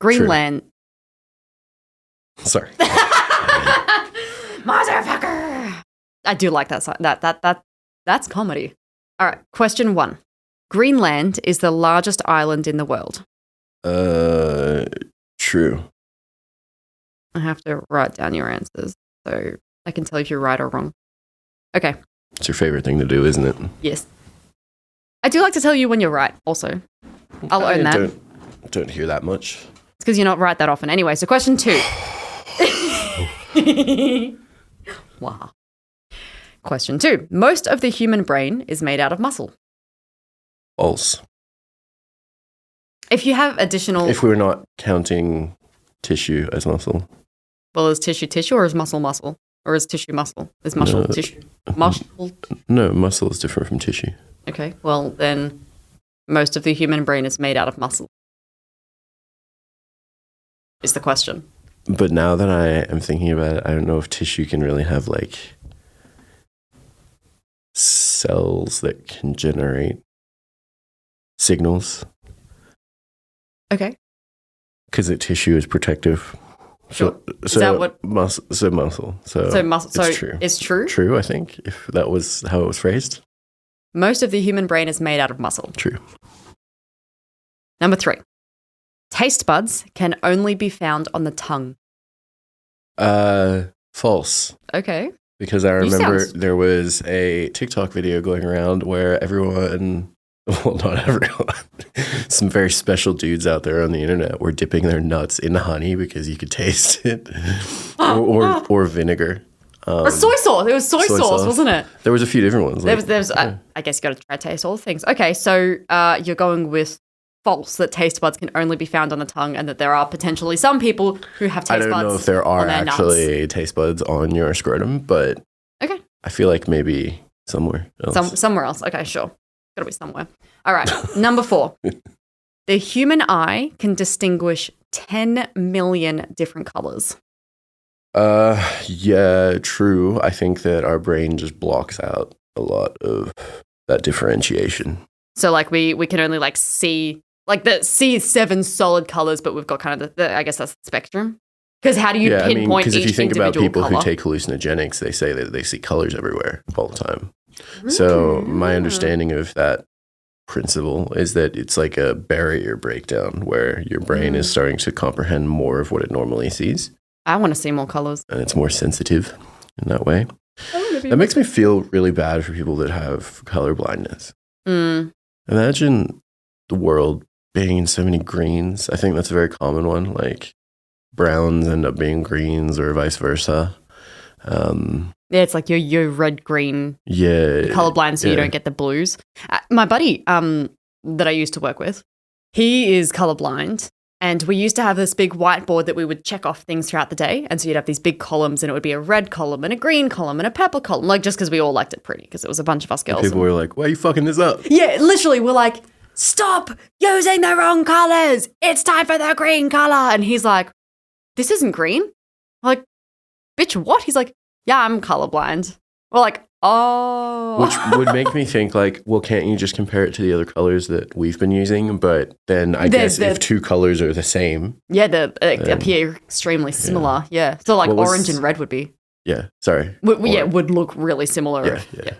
Greenland. True. Sorry. Motherfucker. I do like that. That's comedy. All right. Question 1. Greenland is the largest island in the world. True. I have to write down your answers so I can tell if you're right or wrong. Okay. It's your favorite thing to do, isn't it? Yes. I do like to tell you when you're right also. I'll own that. Don't hear that much. It's because you're not right that often anyway. So question 2. Wow. Question 2. Most of the human brain is made out of muscle. False. If you have additional... If we're not counting tissue as muscle. Well, is tissue or is muscle? Or is tissue muscle? Is muscle tissue? Muscle? No, muscle is different from tissue. Okay, well then most of the human brain is made out of muscle. Is the question. But now that I am thinking about it, I don't know if tissue can really have like cells that can generate signals. Okay. Because tissue is protective. Sure. Is that what? Muscle. So muscle. It's true. It's true? True, I think, if that was how it was phrased. Most of the human brain is made out of muscle. True. Number 3. Taste buds can only be found on the tongue. False. Okay. Because I remember there was a TikTok video going around where everyone, well, not everyone, some very special dudes out there on the internet were dipping their nuts in honey because you could taste it, or vinegar. Or soy sauce. It was soy sauce, wasn't it? There was a few different ones. There was I guess you got to try to taste all the things. Okay, so you're going with false, that taste buds can only be found on the tongue, and that there are potentially some people who have taste buds. I don't know if there are actually taste buds on your scrotum, but okay, I feel like maybe somewhere else. Somewhere else. Okay, sure. Got to be somewhere. All right. Number 4. The human eye can distinguish 10 million different colors. Yeah, true. I think that our brain just blocks out a lot of that differentiation. So like we can only like see 7 solid colors, but we've got kind of the I guess that's the spectrum. Because how do you pinpoint each individual color? Because if you think about people who take hallucinogenics, they say that they see colors everywhere all the time. So my understanding of that principle is that it's like a barrier breakdown where your brain is starting to comprehend more of what it normally sees. I want to see more colors. And it's more sensitive in that way. That makes me feel really bad for people that have color blindness. Imagine the world being in so many greens. I think that's a very common one. Like browns end up being greens or vice versa. Yeah, it's like your red-green Yeah. colorblind, so you don't get the blues. My buddy that I used to work with, he is colorblind, and we used to have this big whiteboard that we would check off things throughout the day. And so you'd have these big columns, and it would be a red column and a green column and a purple column, like just because we all liked it pretty, because it was a bunch of us girls. People were like, why are you fucking this up? Yeah, literally, we're like, stop using the wrong colors. It's time for the green color. And he's like, this isn't green. We're like, bitch, what? He's like, yeah, I'm colorblind. We're like, oh. Which would make me think like, well, can't you just compare it to the other colors that we've been using? But then I guess if two colors are the same. Yeah, they appear extremely similar. Yeah. So like orange and red would be. Yeah, sorry. Would look really similar. Yeah.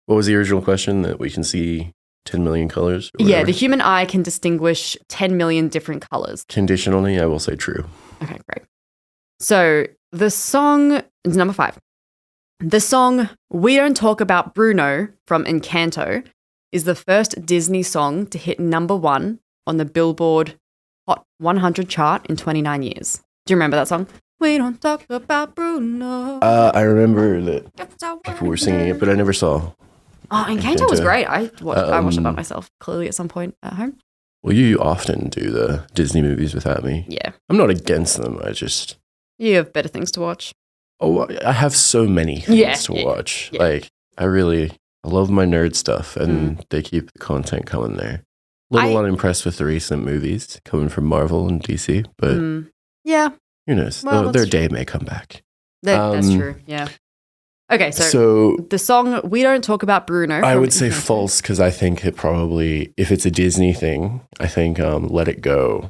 What was the original question? That we can see 10 million colors? Yeah, the human eye can distinguish 10 million different colors. Conditionally, I will say true. Okay, great. So the song is number 5. The song We Don't Talk About Bruno from Encanto is the first Disney song to hit number 1 on the Billboard Hot 100 chart in 29 years. Do you remember that song? We don't talk about Bruno. I remember that people were singing it, but I never saw. Oh, Encanto was great. I watched it by myself, clearly at some point at home. Well, you often do the Disney movies without me. Yeah. I'm not against them. You have better things to watch. Oh, I have so many things to watch. Yeah. Like, I love my nerd stuff, and they keep the content coming there. A little unimpressed with the recent movies coming from Marvel and DC, but yeah, who knows? Well, their day may come back. That's true, yeah. Okay, so the song We Don't Talk About Bruno. I would say false, because I think it probably, if it's a Disney thing, I think Let It Go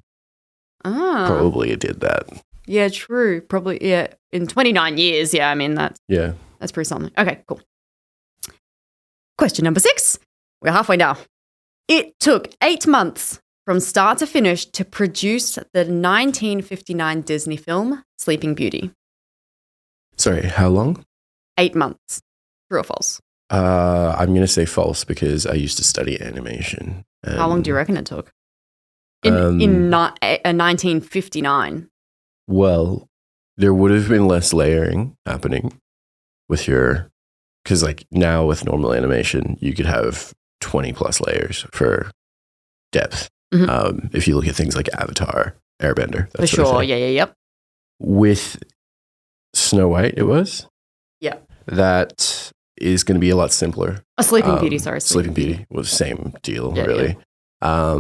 probably did that. Yeah, true. Probably, yeah. In 29 years, yeah, I mean, that's pretty something. Okay, cool. Question number 6. We're halfway now. It took 8 months from start to finish to produce the 1959 Disney film Sleeping Beauty. Sorry, how long? 8 months. True or false? I'm going to say false, because I used to study animation. How long do you reckon it took? In 1959. Well, there would have been less layering happening with because like now with normal animation, you could have 20 plus layers for depth. Mm-hmm. If you look at things like Avatar, Airbender. For sure, yep. With Snow White, it was? Yeah. That is going to be a lot simpler. Sleeping Beauty, sorry. Sleeping Beauty was the same deal, really. Yeah.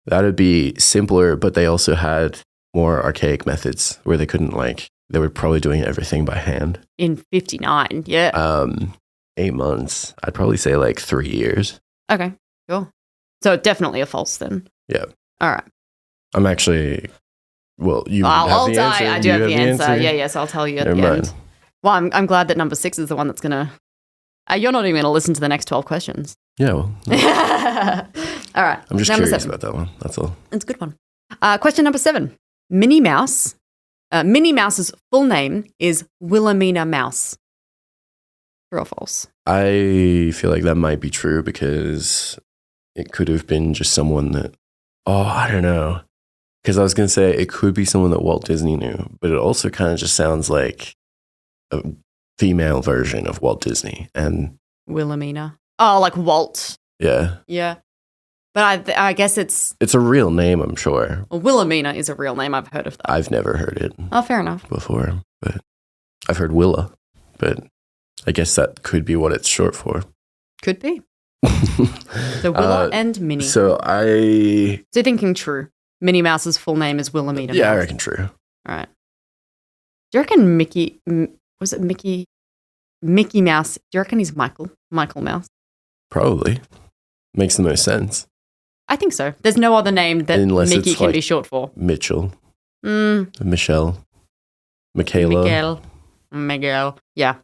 That would be simpler, but they also had more archaic methods where they were probably doing everything by hand. In 59, yeah. 8 months. I'd probably say like 3 years. Okay, sure. So definitely a false then. Yeah. All right. I'm actually, I'll die. I do have the answer. Yeah, so I'll tell you at the end. Well, I'm glad that number 6 is the one that's going to, you're not even going to listen to the next 12 questions. Yeah, well. All right. I'm just curious about that one. That's all. It's a good one. Question number 7. Minnie Mouse's full name is Wilhelmina Mouse. True or false? I feel like that might be true, because it could have been just someone that, I don't know. Because I was going to say it could be someone that Walt Disney knew, but it also kind of just sounds like a female version of Walt Disney. And Wilhelmina. Oh, like Walt. Yeah. Yeah. But I guess it's a real name, I'm sure. Well, Wilhelmina is a real name. I've heard of that. I've never heard it. Oh, fair enough. Before, but I've heard Willa, but I guess that could be what it's short for. Could be. So Willa and Minnie. So you're thinking true. Minnie Mouse's full name is Wilhelmina Mouse. Yeah, I reckon true. All right. Do you reckon Mickey Mouse? Do you reckon he's Michael Mouse? Probably. Makes the most sense. I think so. There's no other name that Mickey can be short for. Mitchell. Michelle. Michaela. Miguel. Yeah.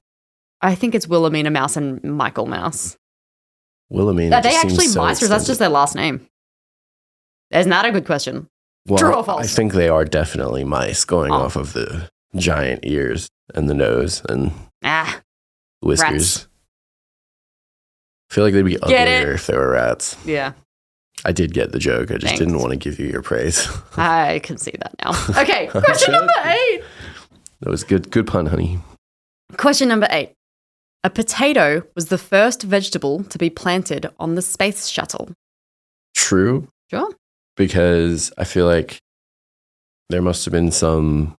I think it's Wilhelmina Mouse and Michael Mouse. Wilhelmina. Are they actually mice, or that's just their last name? Isn't that a good question? Well, true or false? I think they are definitely mice, going off of the giant ears and the nose and whiskers. Rats. I feel like they'd be uglier if they were rats. Yeah. I did get the joke. I just didn't want to give you your praise. I can see that now. Okay, question number 8. That was good. Good pun, honey. Question number 8. A potato was the first vegetable to be planted on the space shuttle. True. Sure. Because I feel like there must have been some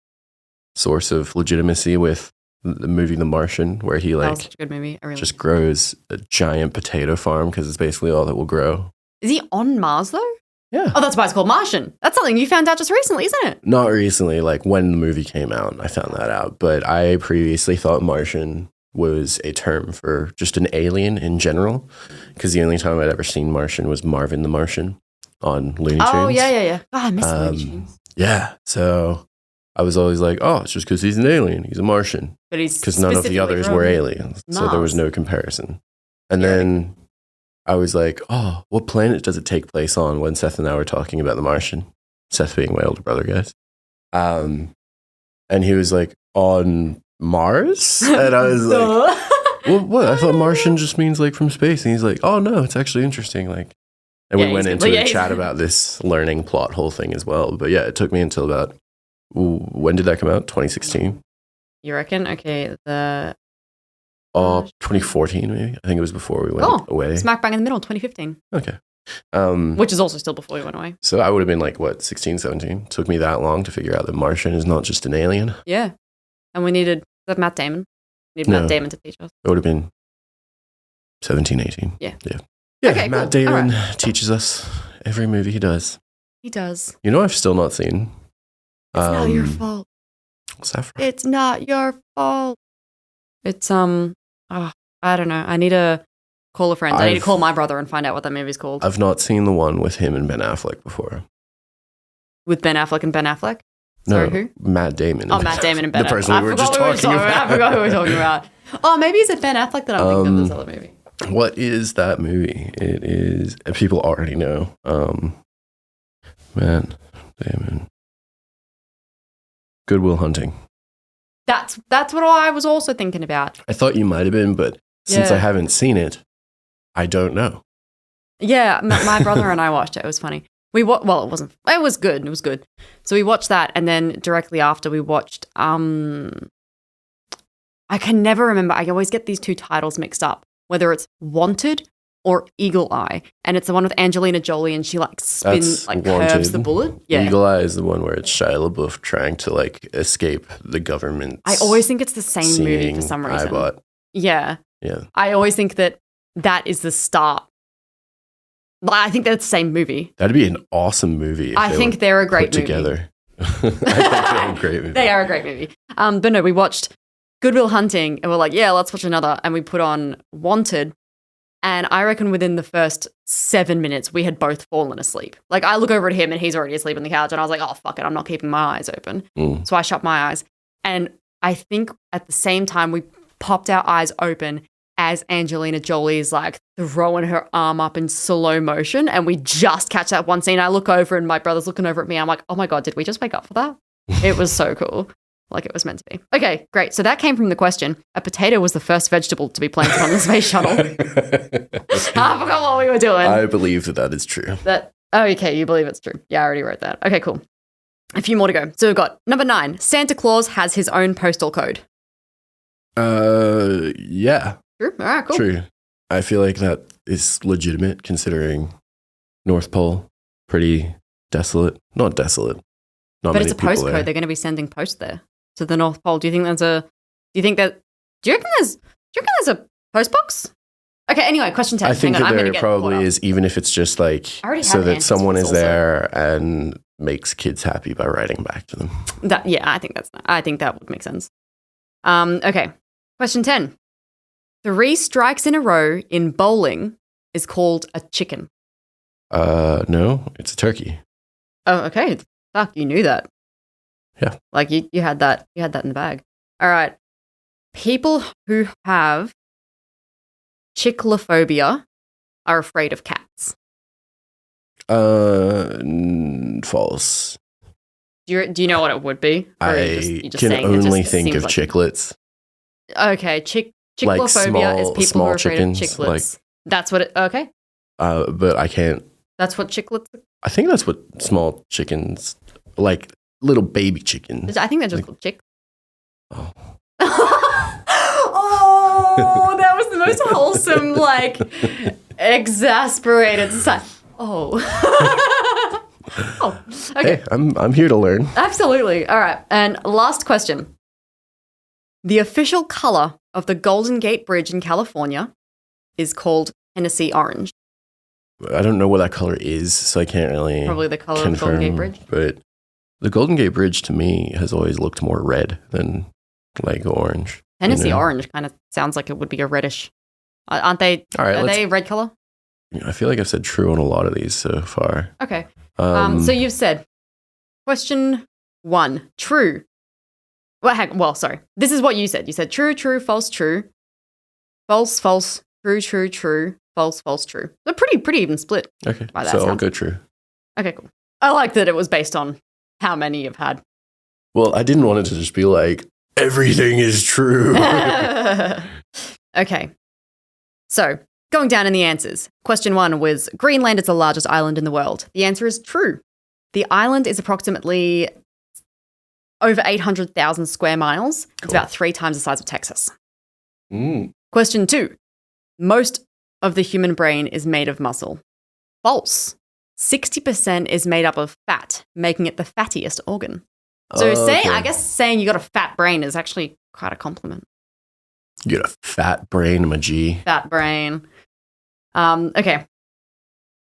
source of legitimacy with the movie The Martian, where he That was such a good movie. I really just grows a giant potato farm because it's basically all that will grow. Is he on Mars though? Yeah. Oh, that's why it's called Martian. That's something you found out just recently, isn't it? Not recently, like when the movie came out, I found that out. But I previously thought Martian was a term for just an alien in general, because the only time I'd ever seen Martian was Marvin the Martian on Looney Tunes. Oh, yeah. Oh, I miss Looney Tunes. Yeah. So I was always like, oh, it's just because he's an alien. He's a Martian. But he's because none of the others were aliens. Mars. So there was no comparison. And then I was like, oh, what planet does it take place on when Seth and I were talking about The Martian? Seth being my older brother, guys. And he was like, on Mars? And I was like, well, what? I thought Martian just means like from space. And he's like, oh, no, it's actually interesting. Like, and we went into a chat about this learning plot whole thing as well. But yeah, it took me until about, when did that come out? 2016? You reckon? Okay, 2014 maybe. I think it was before we went away. Smack bang in the middle, 2015. Okay. Which is also still before we went away. So I would have been like, what, 16, 17? Took me that long to figure out that Martian is not just an alien. Yeah. And we needed Matt Damon. Matt Damon to teach us. It would have been 17, 18. Yeah. Okay, Matt Damon teaches us every movie he does. He does. You know I've still not seen? It's not your fault. What's that from? It's not your fault. It's, I don't know. I need to call a friend. I need to call my brother and find out what that movie's called. I've not seen the one with him and Ben Affleck before. With Ben Affleck and Ben Affleck? Sorry, who? Matt Damon. Oh, Matt Damon and Ben Affleck. The person we were just talking about. I forgot who we were talking about. Oh, maybe it's Ben Affleck that I'm thinking of this other movie. What is that movie? It is, people already know. Matt Damon. Good Will Hunting. That's what I was also thinking about. I thought you might have been, but since I haven't seen it, I don't know. Yeah, my brother and I watched it. It was funny. It was good. It was good. So we watched that, and then directly after we watched, I can never remember. I always get these two titles mixed up, whether it's Wanted or Eagle Eye. And it's the one with Angelina Jolie, and she like spins, like curves the bullet. Yeah. Eagle Eye is the one where it's Shia LaBeouf trying to like escape the government. I always think it's the same movie for some reason. iBot. Yeah. Yeah. I always think that is the start. I think that's the same movie. That'd be an awesome movie. I think they're a great movie. Together. I think they're a great movie. They are a great movie. But no, we watched Good Will Hunting, and we're like, yeah, let's watch another. And we put on Wanted. And I reckon within the first 7 minutes, we had both fallen asleep. Like, I look over at him and he's already asleep on the couch. And I was like, oh, fuck it. I'm not keeping my eyes open. So I shut my eyes. And I think at the same time, we popped our eyes open as Angelina Jolie is like throwing her arm up in slow motion. And we just catch that one scene. I look over and my brother's looking over at me. I'm like, oh my God, did we just wake up for that? It was so cool. Like it was meant to be. Okay, great. So that came from the question. A potato was the first vegetable to be planted on the space shuttle. I forgot what we were doing. I believe that is true. Okay, you believe it's true. Yeah, I already wrote that. Okay, cool. A few more to go. So we've got number 9. Santa Claus has his own postal code. Yeah. True. All right, cool. True. I feel like that is legitimate considering North Pole, pretty desolate. Not desolate. Not but many it's a postcode. there. They're going to be sending post there to the North Pole. Do you reckon there's a post box? Okay, anyway, question 10. I think that there probably is, even if it's just like so that someone is there and makes kids happy by writing back to them. I think that would make sense. Okay, question 10. 3 strikes in a row in bowling is called a chicken. No, it's a turkey. Oh, okay. Fuck, you knew that. Yeah. Like you had that in the bag. All right. People who have chicklophobia are afraid of cats. False. Do you know what it would be? I can only think of chiclets. Okay, chicklophobia is people who are afraid of chiclets. That's what it. Okay. But I can't. That's what chiclets. I think that's what small chickens, like little baby chickens. I think they're just called chicks. Oh. Oh, that was the most wholesome, like, exasperated sigh. Oh. Oh, okay. Hey, I'm here to learn. Absolutely. All right. And last question. The official color of the Golden Gate Bridge in California is called Tennessee orange. I don't know what that color is, so I can't really Probably the color confirm, of the Golden Gate Bridge. But the Golden Gate Bridge to me has always looked more red than like orange. Tennessee orange kind of sounds like it would be a reddish. Aren't they? All right, are they red color? I feel like I've said true on a lot of these so far. Okay. So you've said question 1, true. Well, sorry. This is what you said. You said true, true, false, true. False, false, true, true, true. False, false, true. They're pretty even split. Okay, so I'll go true. Okay, cool. I like that it was based on how many you've had. Well, I didn't want it to just be like, everything is true. Okay. So, going down in the answers. Question 1 was, Greenland is the largest island in the world. The answer is true. The island is approximately over 800,000 square miles. It's about 3 times the size of Texas. Question 2. Most of the human brain is made of muscle. False. 60% is made up of fat, making it the fattiest organ. So I guess saying you got a fat brain is actually quite a compliment. You got a fat brain, my G. Fat brain. Okay.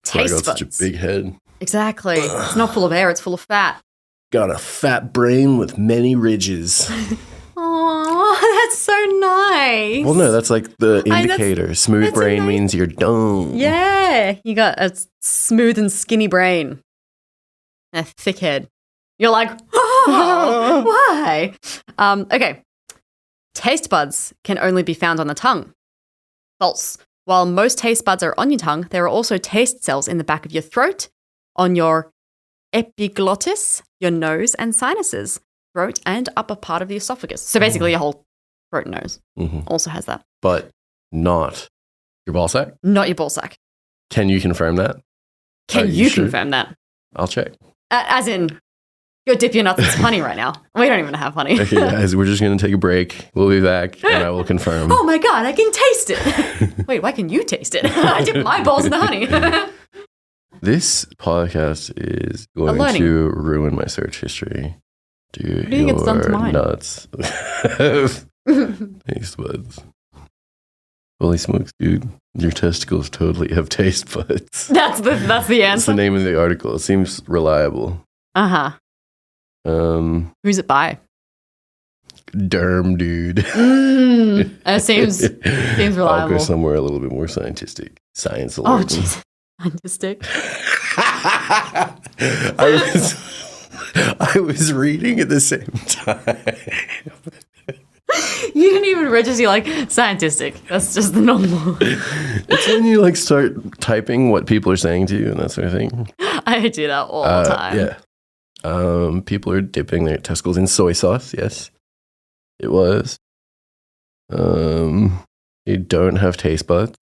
Taste buds. Such a big head. Exactly. It's not full of air, it's full of fat. Got a fat brain with many ridges. Oh, that's so nice. Well, no, that's like the indicator. Smooth brain means you're done. Yeah. You got a smooth and skinny brain. And a thick head. You're like, oh, why? Okay. Taste buds can only be found on the tongue. False. While most taste buds are on your tongue, there are also taste cells in the back of your throat, on your epiglottis, your nose and sinuses, throat and upper part of the esophagus. So basically your whole throat and nose also has that. But not your ball sack? Not your ball sack. Can you confirm that? Can you confirm that? I'll check. As in, go dip your nuts in some honey right now. We don't even have honey. Okay, guys, we're just going to take a break. We'll be back, and I will confirm. Oh my God, I can taste it. Wait, why can you taste it? I dip my balls in the honey. This podcast is going to ruin my search history. Do you think it's done to mine? Nuts. Taste buds. Holy smokes, dude. Your testicles totally have taste buds. That's the answer. That's the name of the article. It seems reliable. Uh-huh. Who's it by? Derm dude. That seems reliable. I'll go somewhere a little bit more scientific. Science alert. Oh, jeez. Scientific. I was reading at the same time. You didn't even register like scientific. That's just the normal. It's when you like start typing what people are saying to you and that sort of thing. I do that all the time. Yeah. People are dipping their testicles in soy sauce. Yes, it was. They don't have taste buds.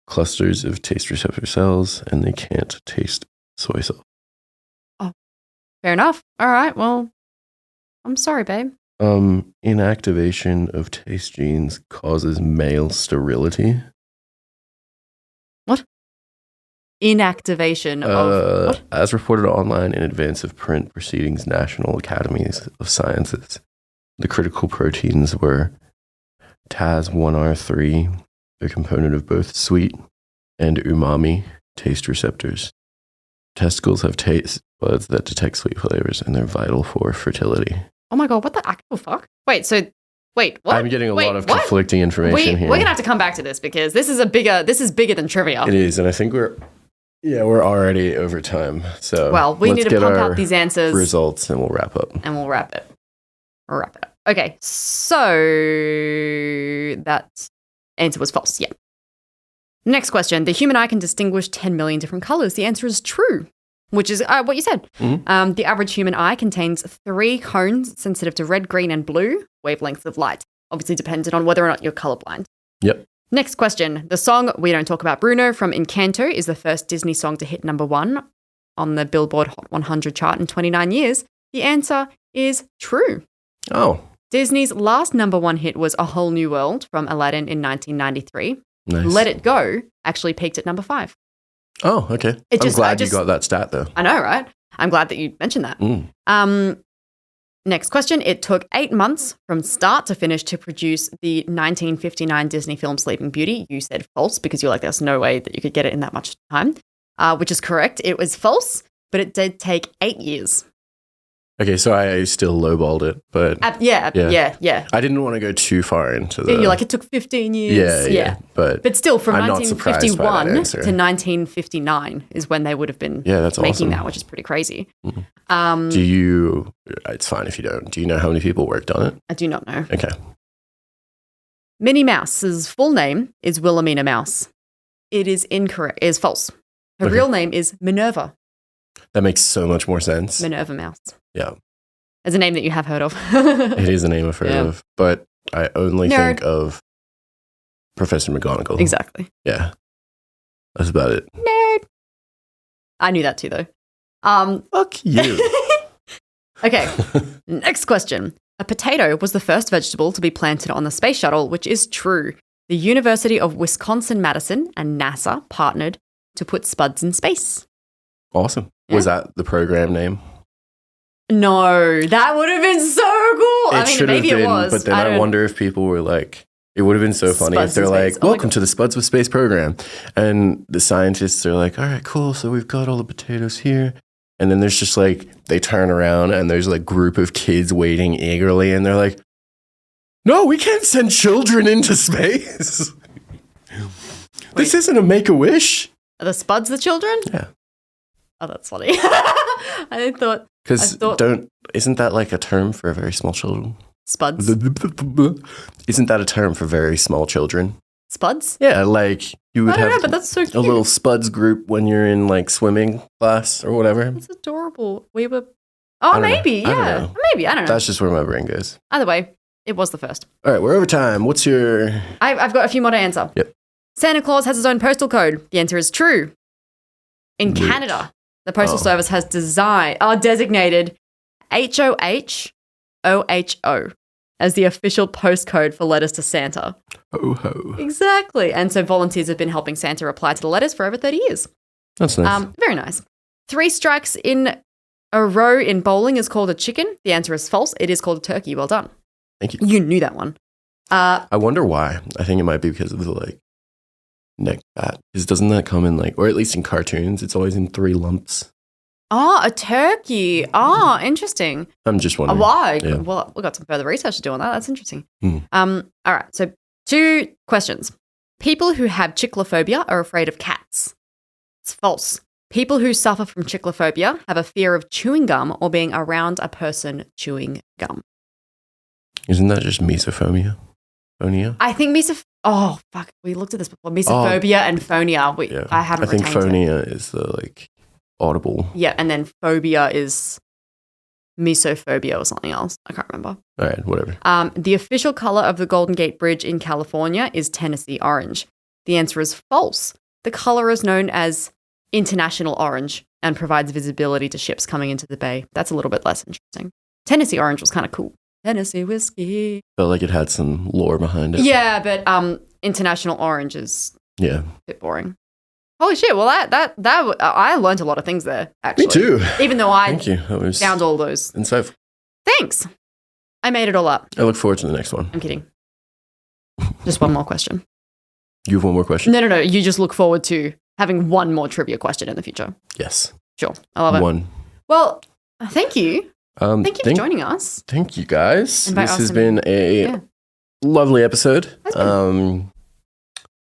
Clusters of taste receptor cells, and they can't taste soy sauce. Oh, fair enough. All right. Well, I'm sorry, babe. Inactivation of taste genes causes male sterility. What? Inactivation of what? As reported online in advance of print proceedings, National Academies of Sciences, the critical proteins were TAS1R3, a component of both sweet and umami taste receptors. Testicles have taste buds that detect sweet flavors, and they're vital for fertility. Oh my God, what the actual fuck? Wait, what? I'm getting a lot of conflicting information here. We're going to have to come back to this because this is bigger than trivia. It is, and I think we're already over time. So well, we need to pump out these answers. Results, and we'll wrap up. Okay, so that answer was false, yeah. Next question. The human eye can distinguish 10 million different colors. The answer is true, which is what you said. Mm-hmm. The average human eye contains 3 cones sensitive to red, green, and blue wavelengths of light, obviously dependent on whether or not you're colorblind. Yep. Next question. The song We Don't Talk About Bruno from Encanto is the first Disney song to hit number 1 on the Billboard Hot 100 chart in 29 years. The answer is true. Oh, Disney's last number one hit was A Whole New World from Aladdin in 1993. Nice. Let It Go actually peaked at number 5. Oh, okay. I'm glad you got that stat, though. I know, right? I'm glad that you mentioned that. Next question. It took 8 months from start to finish to produce the 1959 Disney film Sleeping Beauty. You said false because you're like, there's no way that you could get it in that much time, which is correct. It was false, but it did take 8 years. Okay, so I still lowballed it, but... Yeah. I didn't want to go too far into the... You're like, it took 15 years. Yeah. But still, from I'm 1951 to 1959 is when they would have been making that, which is pretty crazy. Mm-hmm. It's fine if you don't. Do you know how many people worked on it? I do not know. Okay. Minnie Mouse's full name is Wilhelmina Mouse. It is incorrect. It is false. Her real name is Minerva. That makes so much more sense. Minerva Mouse. Yeah. As a name that you have heard of. It is a name I've heard of, but I only think of Professor McGonagall. Exactly. Yeah. That's about it. Nerd. I knew that too, though. Fuck you. Okay. Next question. A potato was the first vegetable to be planted on the space shuttle, which is true. The University of Wisconsin-Madison and NASA partnered to put spuds in space. Awesome. Yeah. Was that the program name? No, that would have been so cool. Maybe it was. But then I wonder if people were like, it would have been so funny if they're like, welcome to the Spuds with Space program. And the scientists are like, all right, cool. So we've got all the potatoes here. And then there's just like, they turn around and there's like a group of kids waiting eagerly. And they're like, no, we can't send children into space. This isn't a Make-A-Wish. Are the Spuds the children? Yeah. Oh, that's funny. I thought... Because isn't that like a term for very small children? Spuds? Isn't that a term for very small children? Spuds? Yeah, like you would have but that's so cute. A little Spuds group when you're in like swimming class or whatever. That's adorable. We were... Oh, maybe. Yeah. Maybe. I don't know. That's just where my brain goes. Either way, it was the first. All right, we're over time. What's your... I've got a few more to answer. Yep. Santa Claus has his own postal code. The answer is true. In Canada, the Postal Service has designated HOHOHO as the official postcode for letters to Santa. Ho ho. Exactly. And so volunteers have been helping Santa reply to the letters for over 30 years. That's nice. Very nice. 3 strikes in a row in bowling is called a chicken. The answer is false. It is called a turkey. Well done. Thank you. You knew that one. I wonder why. I think it might be because of the like neck fat. Because doesn't that come in like, or at least in cartoons, it's always in 3 lumps. Oh, a turkey. Oh, interesting. I'm just wondering. Why? Yeah. Well, we've got some further research to do on that. That's interesting. All right. So 2 questions. People who have chicklophobia are afraid of cats. It's false. People who suffer from chicklophobia have a fear of chewing gum or being around a person chewing gum. Isn't that just misophonia? I think oh, fuck. We looked at this before. Misophobia and phonia. I haven't I think retained phonia is the like audible. Yeah, and then phobia is misophobia or something else. I can't remember. All right, whatever. The official color of the Golden Gate Bridge in California is Tennessee orange. The answer is false. The color is known as international orange and provides visibility to ships coming into the bay. That's a little bit less interesting. Tennessee orange was kind of cool. Tennessee whiskey. Felt like it had some lore behind it. Yeah, but international orange is a bit boring. Holy shit! Well, that I learned a lot of things there. Actually, me too. Even though I Thank you. That was found all those insightful. Thanks. I made it all up. I look forward to the next one. I'm kidding. Just one more question. You have one more question? No. You just look forward to having one more trivia question in the future. Yes. Sure. I love it. One. Well, thank you. Thank you for joining us. Thank you, guys. This has been a lovely episode.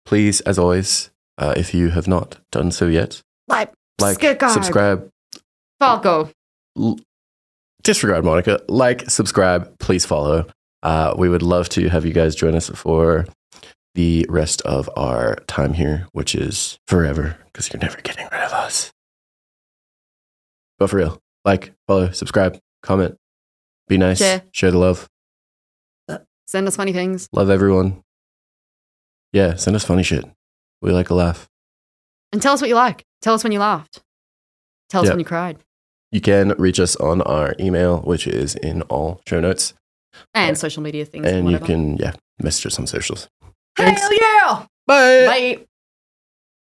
Please, as always, if you have not done so yet, like subscribe. Falco. Disregard Monica. Like, subscribe, please follow. We would love to have you guys join us for the rest of our time here, which is forever, because you're never getting rid of us. But for real, like, follow, subscribe, comment, be nice, share the love. Send us funny things. Love everyone. Yeah, send us funny shit. We like a laugh. And tell us what you like. Tell us when you laughed. Tell us when you cried. You can reach us on our email, which is in all show notes. And social media things. And you whatever. can, message us on socials. Hell yeah! Bye. Bye.